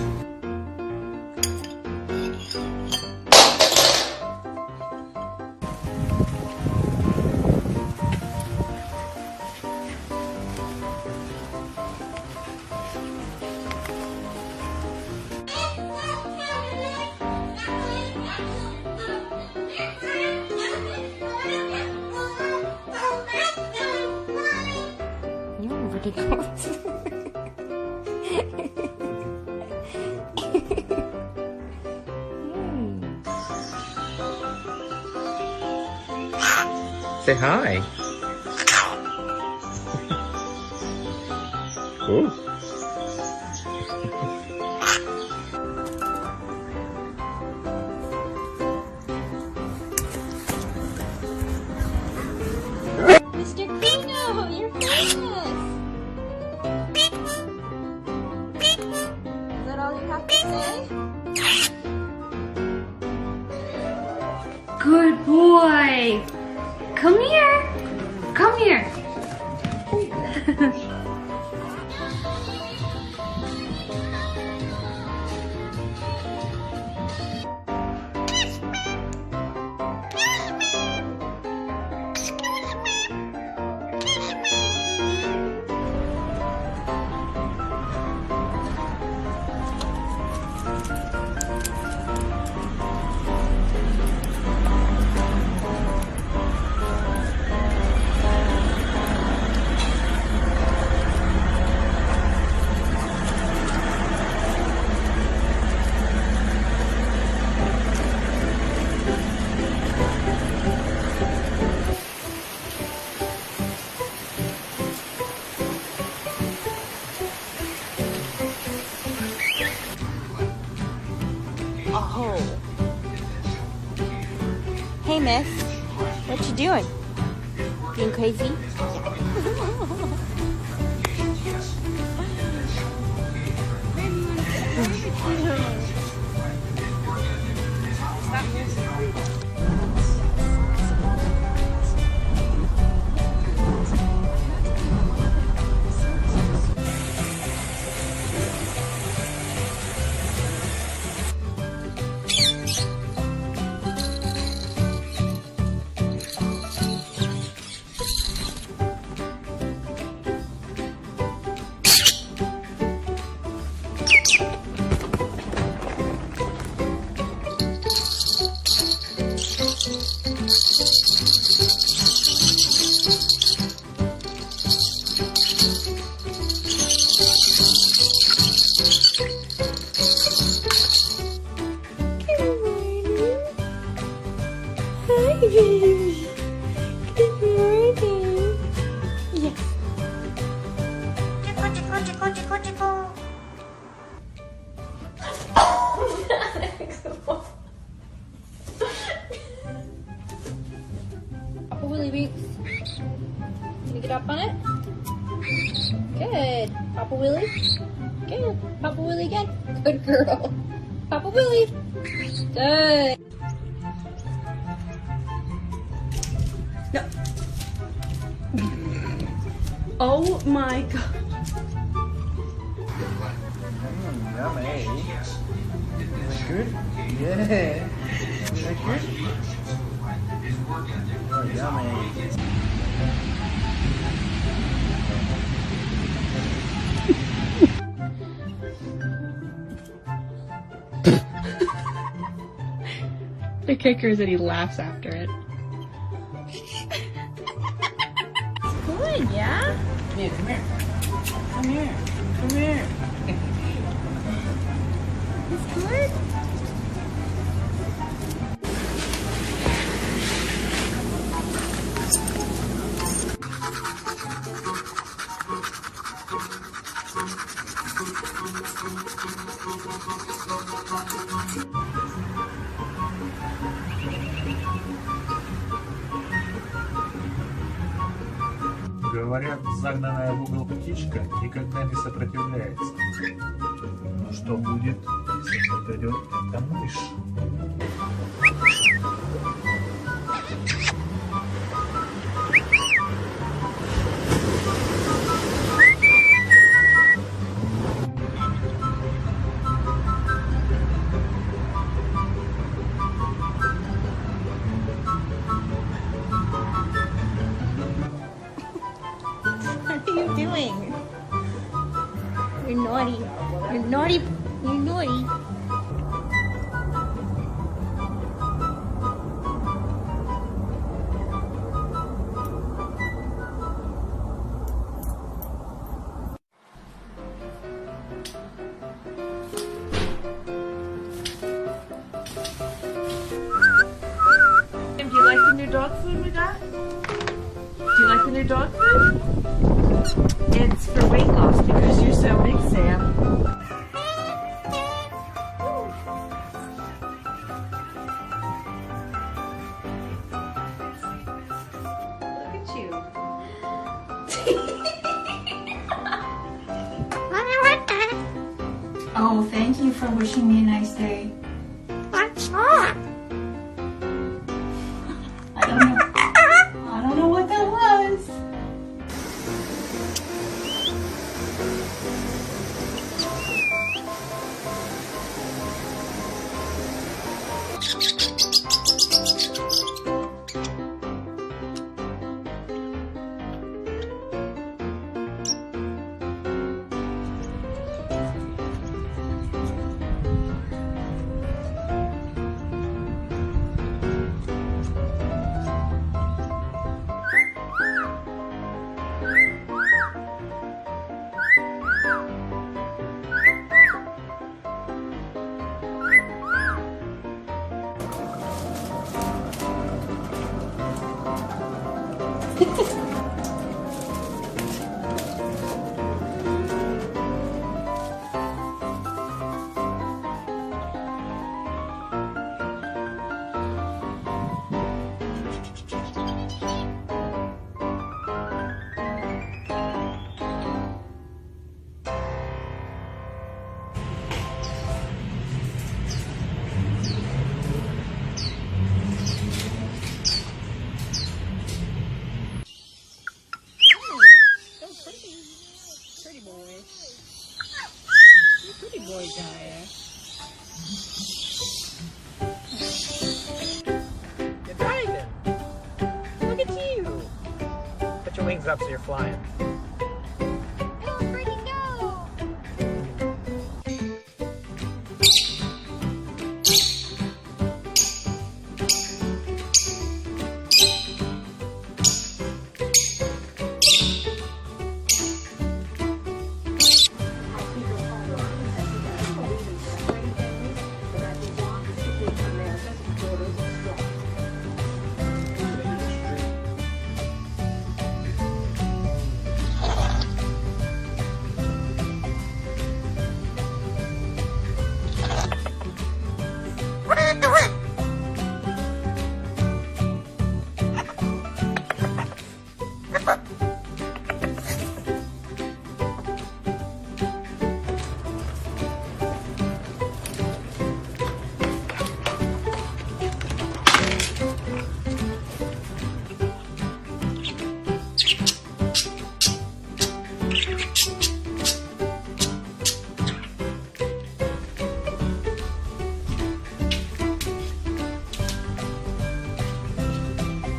You're ridiculous. Say hi. Cool. Mr. Kino, you're famous. Is that all you have to say? Good boy. Come here. Come here. Oh. Hey, miss. What you doing? Being crazy? Hi, baby. Good morning. Yes. Papa Willy Winks. Can you get up on it? Good. Papa Willy. Good. Papa Willy again. Good girl. Papa Willy. Good. No. Oh my god. Yummy. Is it good? Yeah. Is it good? Oh, yummy. The kicker is that he laughs after it. Good, yeah? Come here, come here. Come here. Come here. It's good? Говорят, загнанная в угол птичка никогда не сопротивляется. Но что будет, если нападет эта мышь? What are you doing? You're naughty. You're naughty. You're naughty. Do you like the new dog food we got? Do you like the new dog food? It's for weight loss because you're so big, Sam. Look at you. Oh, thank you for wishing me a nice day. I don't know what that was. You're driving. Look at you. Put your wings up so you're flying.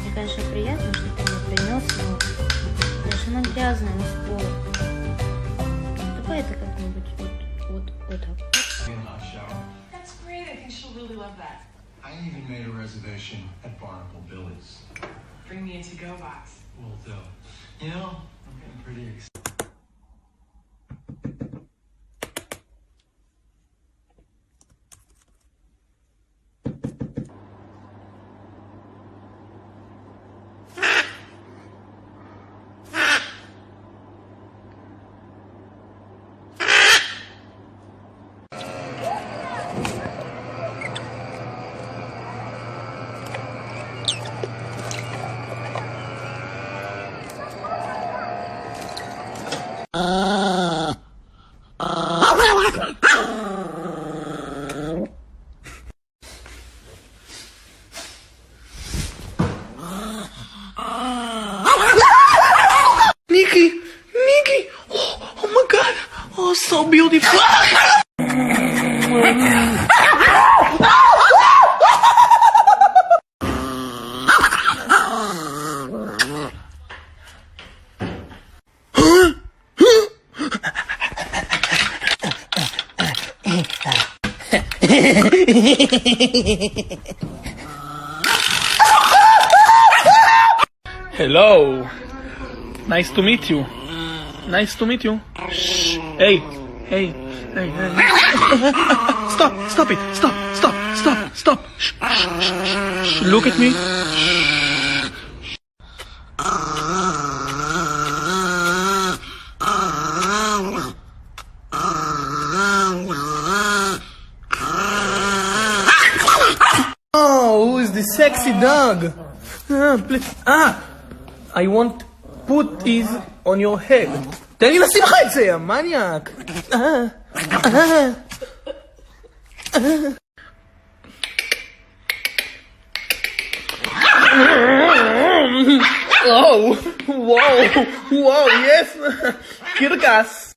Мне, конечно, приятно, что ты мне принес, но даже она грязная, не спорю. Давай это как-нибудь вот так. In a hot shower. That's great. I think she'll really love that. I even made a reservation at Barnacle Billy's. Bring me a to-go box. Will do. You know, I'm getting pretty excited. Nikki! Oh my god! Oh, so beautiful! Hello. Nice to meet you. Nice to meet you. Shh. Hey. Stop it. Stop. Shh. Look at me. Oh, who is the sexy dog? Please. I want put it on your head. תן לי לשים לך את זה, המניאק. Oh, wow, yes. קרקס.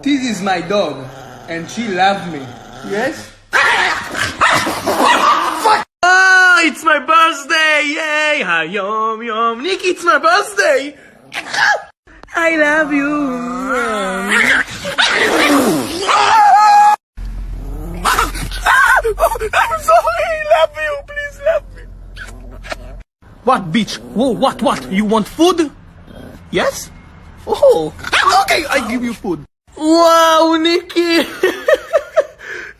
This is my dog, and she loves me. Yes? Fuck! Oh, it's my birthday! Yay! Hayom. Nikki, it's my birthday! I love you. I'm sorry. Love you. Please love me. What, bitch? Whoa, what? You want food? Yes? Oh, okay, I give you food. וואו, ניקי.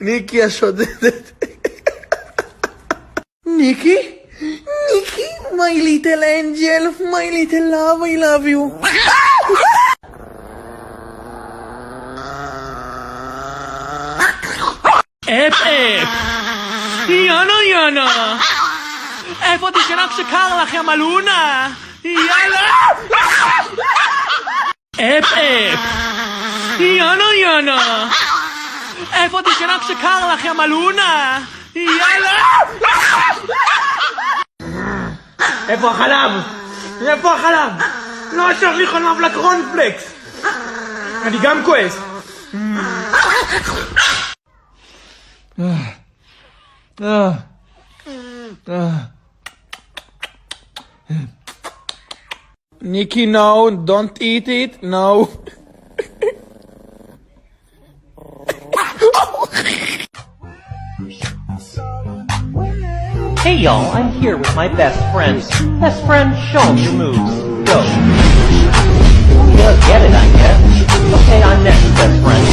ניקי השודדת. ניקי, my little angel, my little love, I love you. אפ. יאנה. איפה תשנק שקר לך, יא מלונה? יאללה. אפ. יאנה. איפה תשנק שקר לך, יא מלונה? יאללה. איפה החלב? לא אשאר לי חלב לקרונפלקס. אני גם כועס. Nikki, no, don't eat it, no. Hey y'all, I'm here with my best friends. Best friend, show 'em your moves. Go. Yeah, get it, I guess. Okay, I'm next, best friend.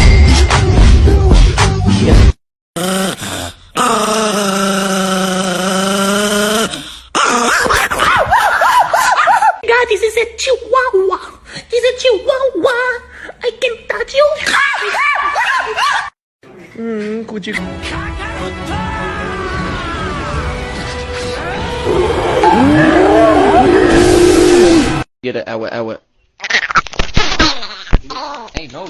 God, this is a chihuahua. I can touch you. Kuchi. Get it, ow. Hey, no.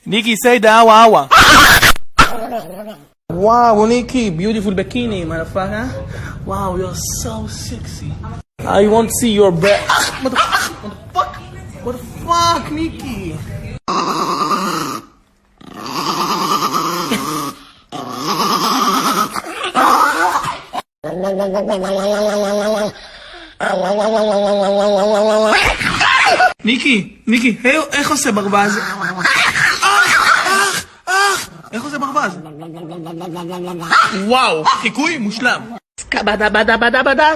Nikki, say the awa. Wow, Nikki, beautiful bikini, motherfucker. Wow, you're so sexy. I want to see your breath. What the fuck, Nikki? ניקי, איך עושה ברווז? איך עושה ברווז? וואו, חיקוי מושלם. בדה.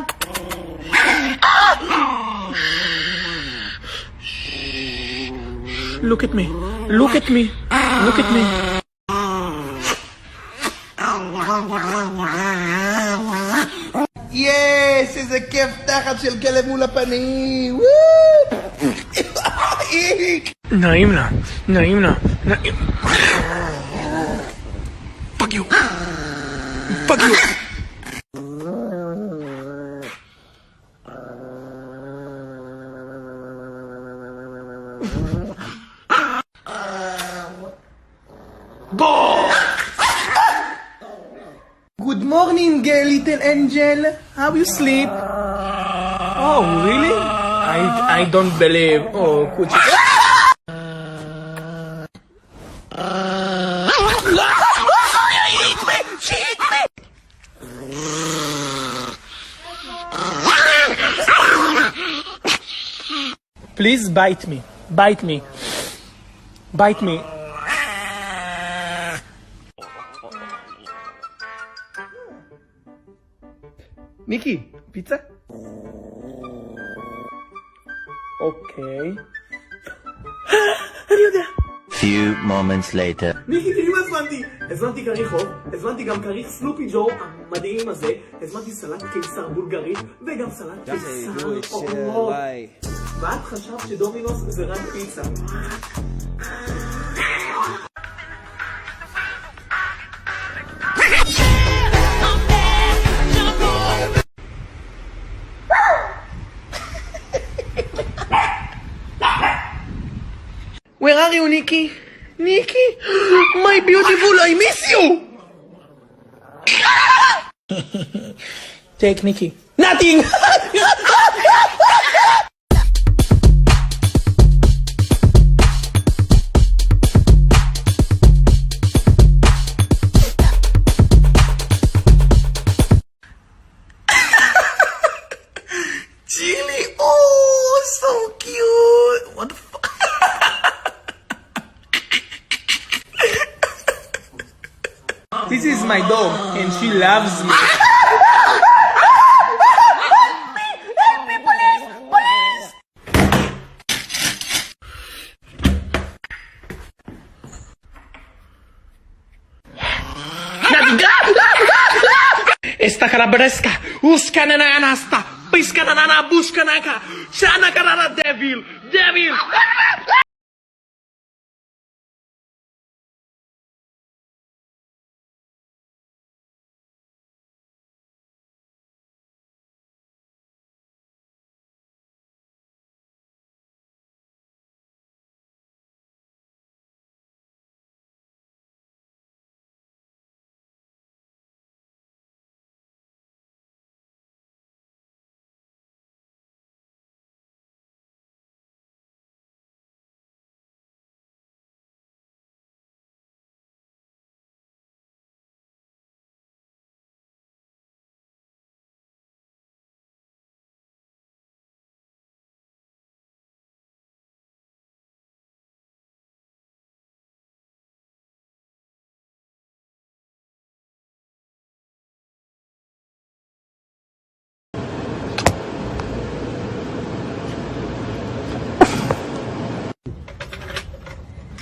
Look at me. יס, איזה כיף תחת של כלב מול הפנים! וואו! נעים לה, נעים לה, נעים... פאק יו! פאק יו! Good morning, little angel. How you sleep? Oh, really? I don't believe. Oh, could you... She hit me! Please bite me. Bite me. Bite me. Nikki, pizza? Okay. אני יודע. Few moments later. ניקי, תראי מה הזמנתי. הזמנתי כריך עוף, הזמנתי גם כריך סלופי ג'ו המדהים הזה, הזמנתי סלט קיסר בולגרית, וגם סלט קיסר אורות. ואת חשבת שדומינוס זה רק פיצה. Where are you, Nikki? Nikki? My beautiful, I miss you! Take Nikki. Nothing! Chili, oh, so cute! What the fuck? This is my dog, and she loves me. Help me, police! Police! Esta carabresca, uscanana anasta, piscanana buscanaka, chanakarana devil, devil!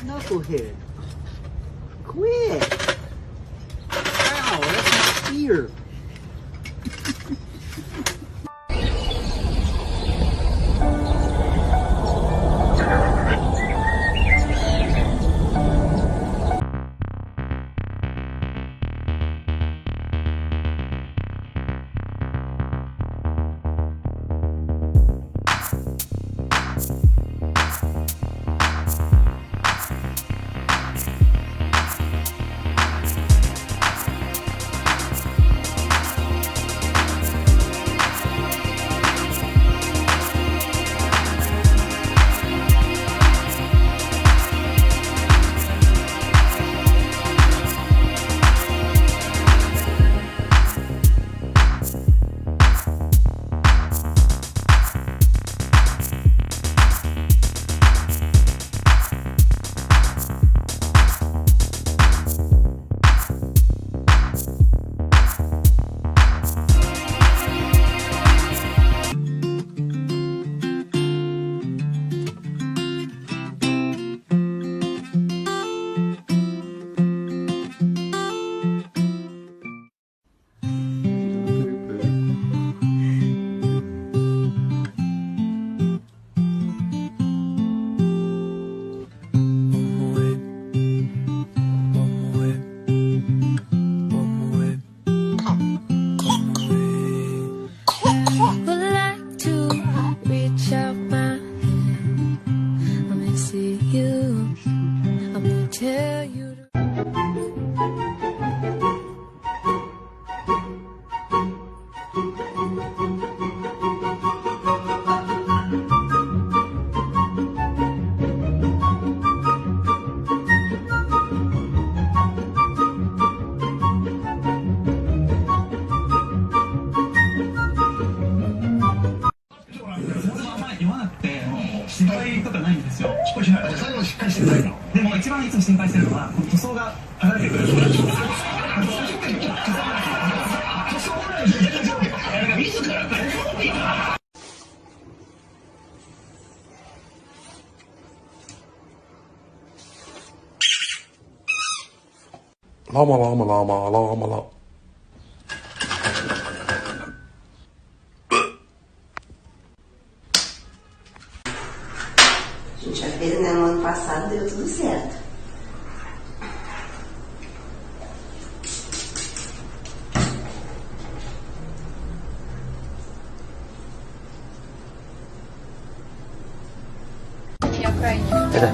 Knucklehead. Quit. Ow, that's my ear. こしない。最後しっかりしてくださいと。でも一番いつも心配してるのは、この塗装が剥がれてくる。塗装ぐらいの全然自らLama. A gente já fez, né? No ano passado deu tudo certo. Я крайне. Да.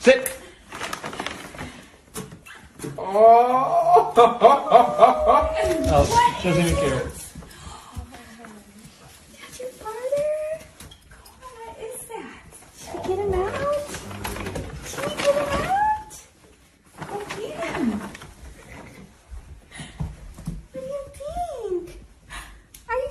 Sit. Oh, she doesn't even care. Did you farted? What is that? Should we get him out? Should we get him out? Go get him. What do you think? Are you...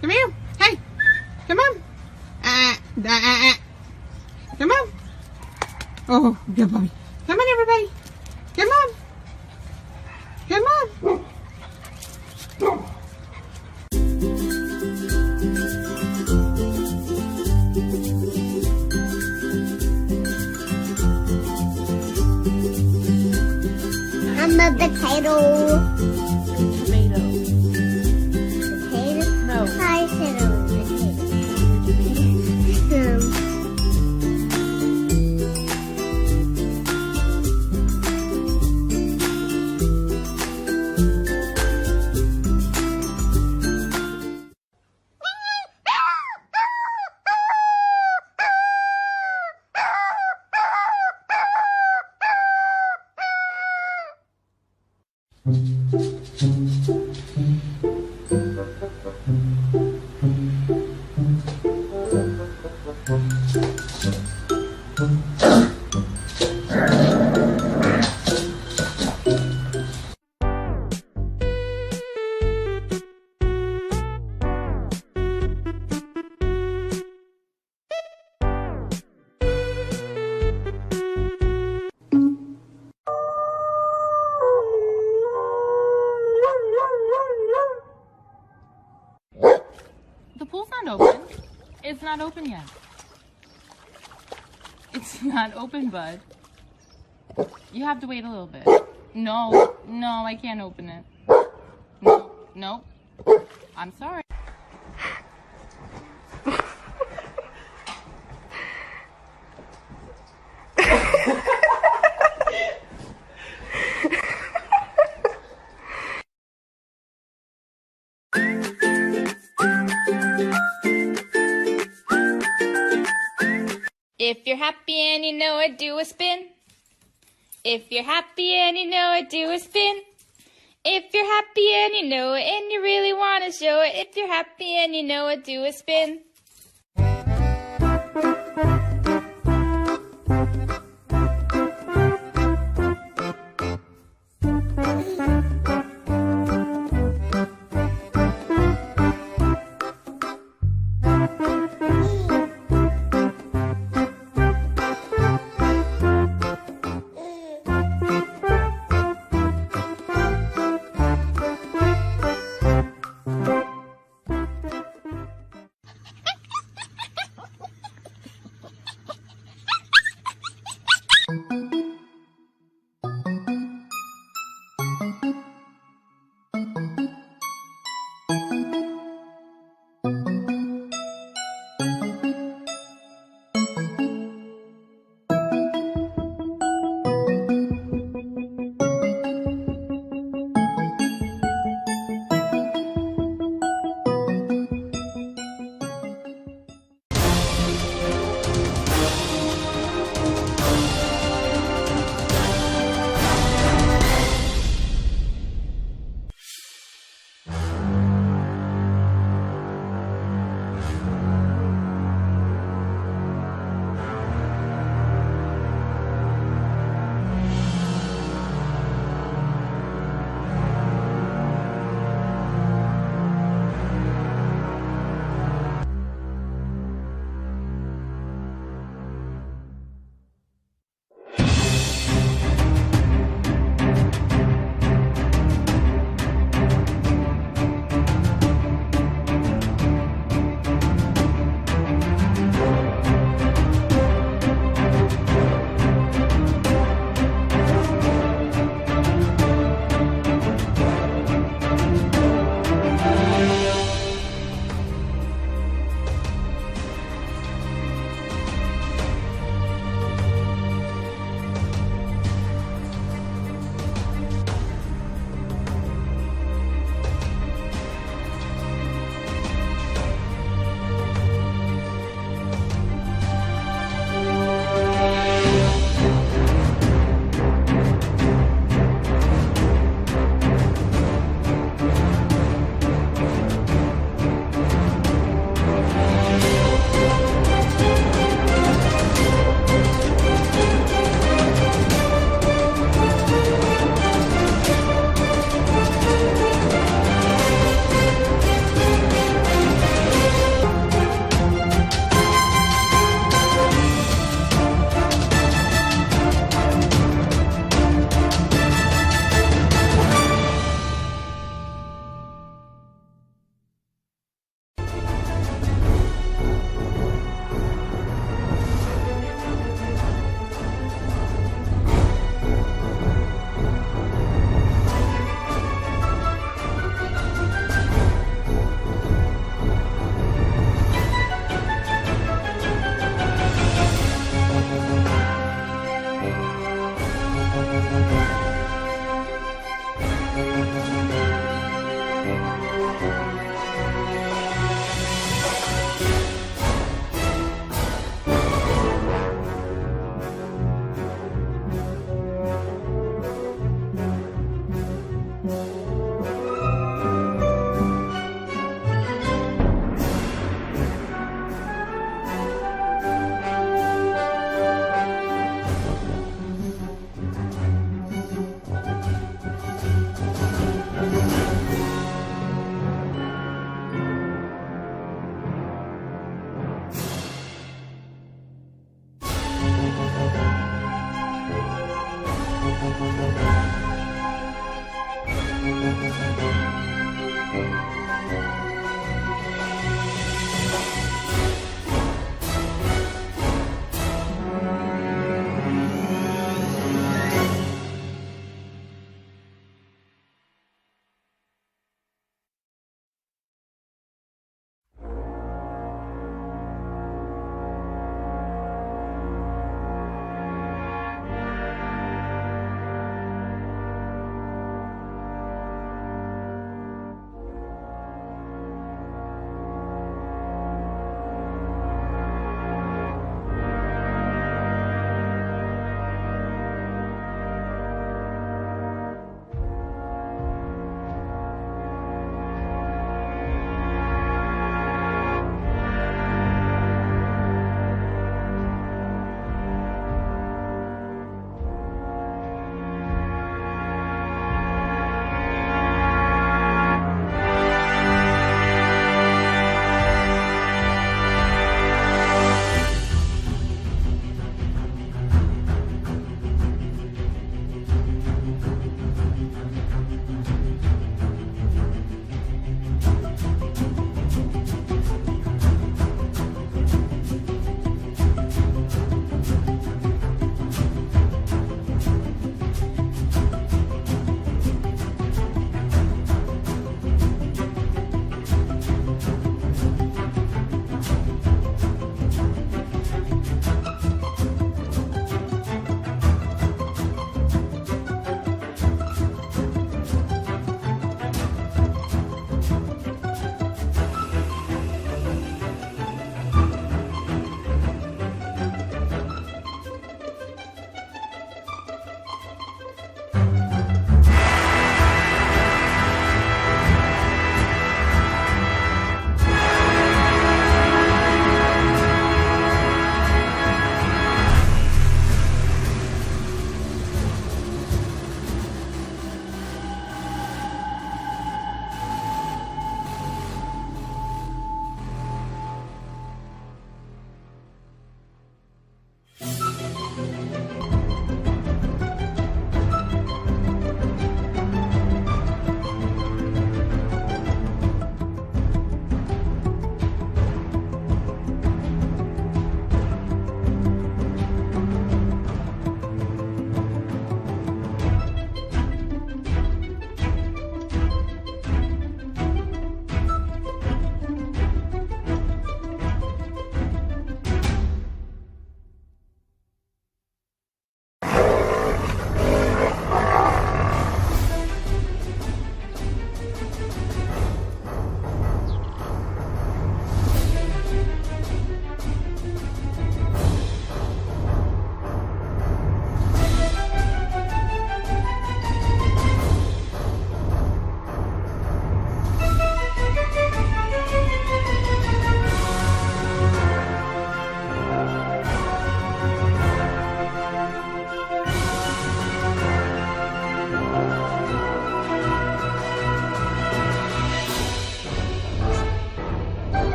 Come here. Hey. Come on. Come on. Oh, good boy. Come on, everybody. Come on. Come on. I'm a potato. Tomato. Potato? No. I said I was a potato. The pool's not open. It's not open yet. It's not open, bud. You have to wait a little bit. No, I can't open it. No. I'm sorry. If you're happy and you know it, do a spin. If you're happy and you know it, do a spin. If you're happy and you know it and you really want to show it, if you're happy and you know it, do a spin. Thank you.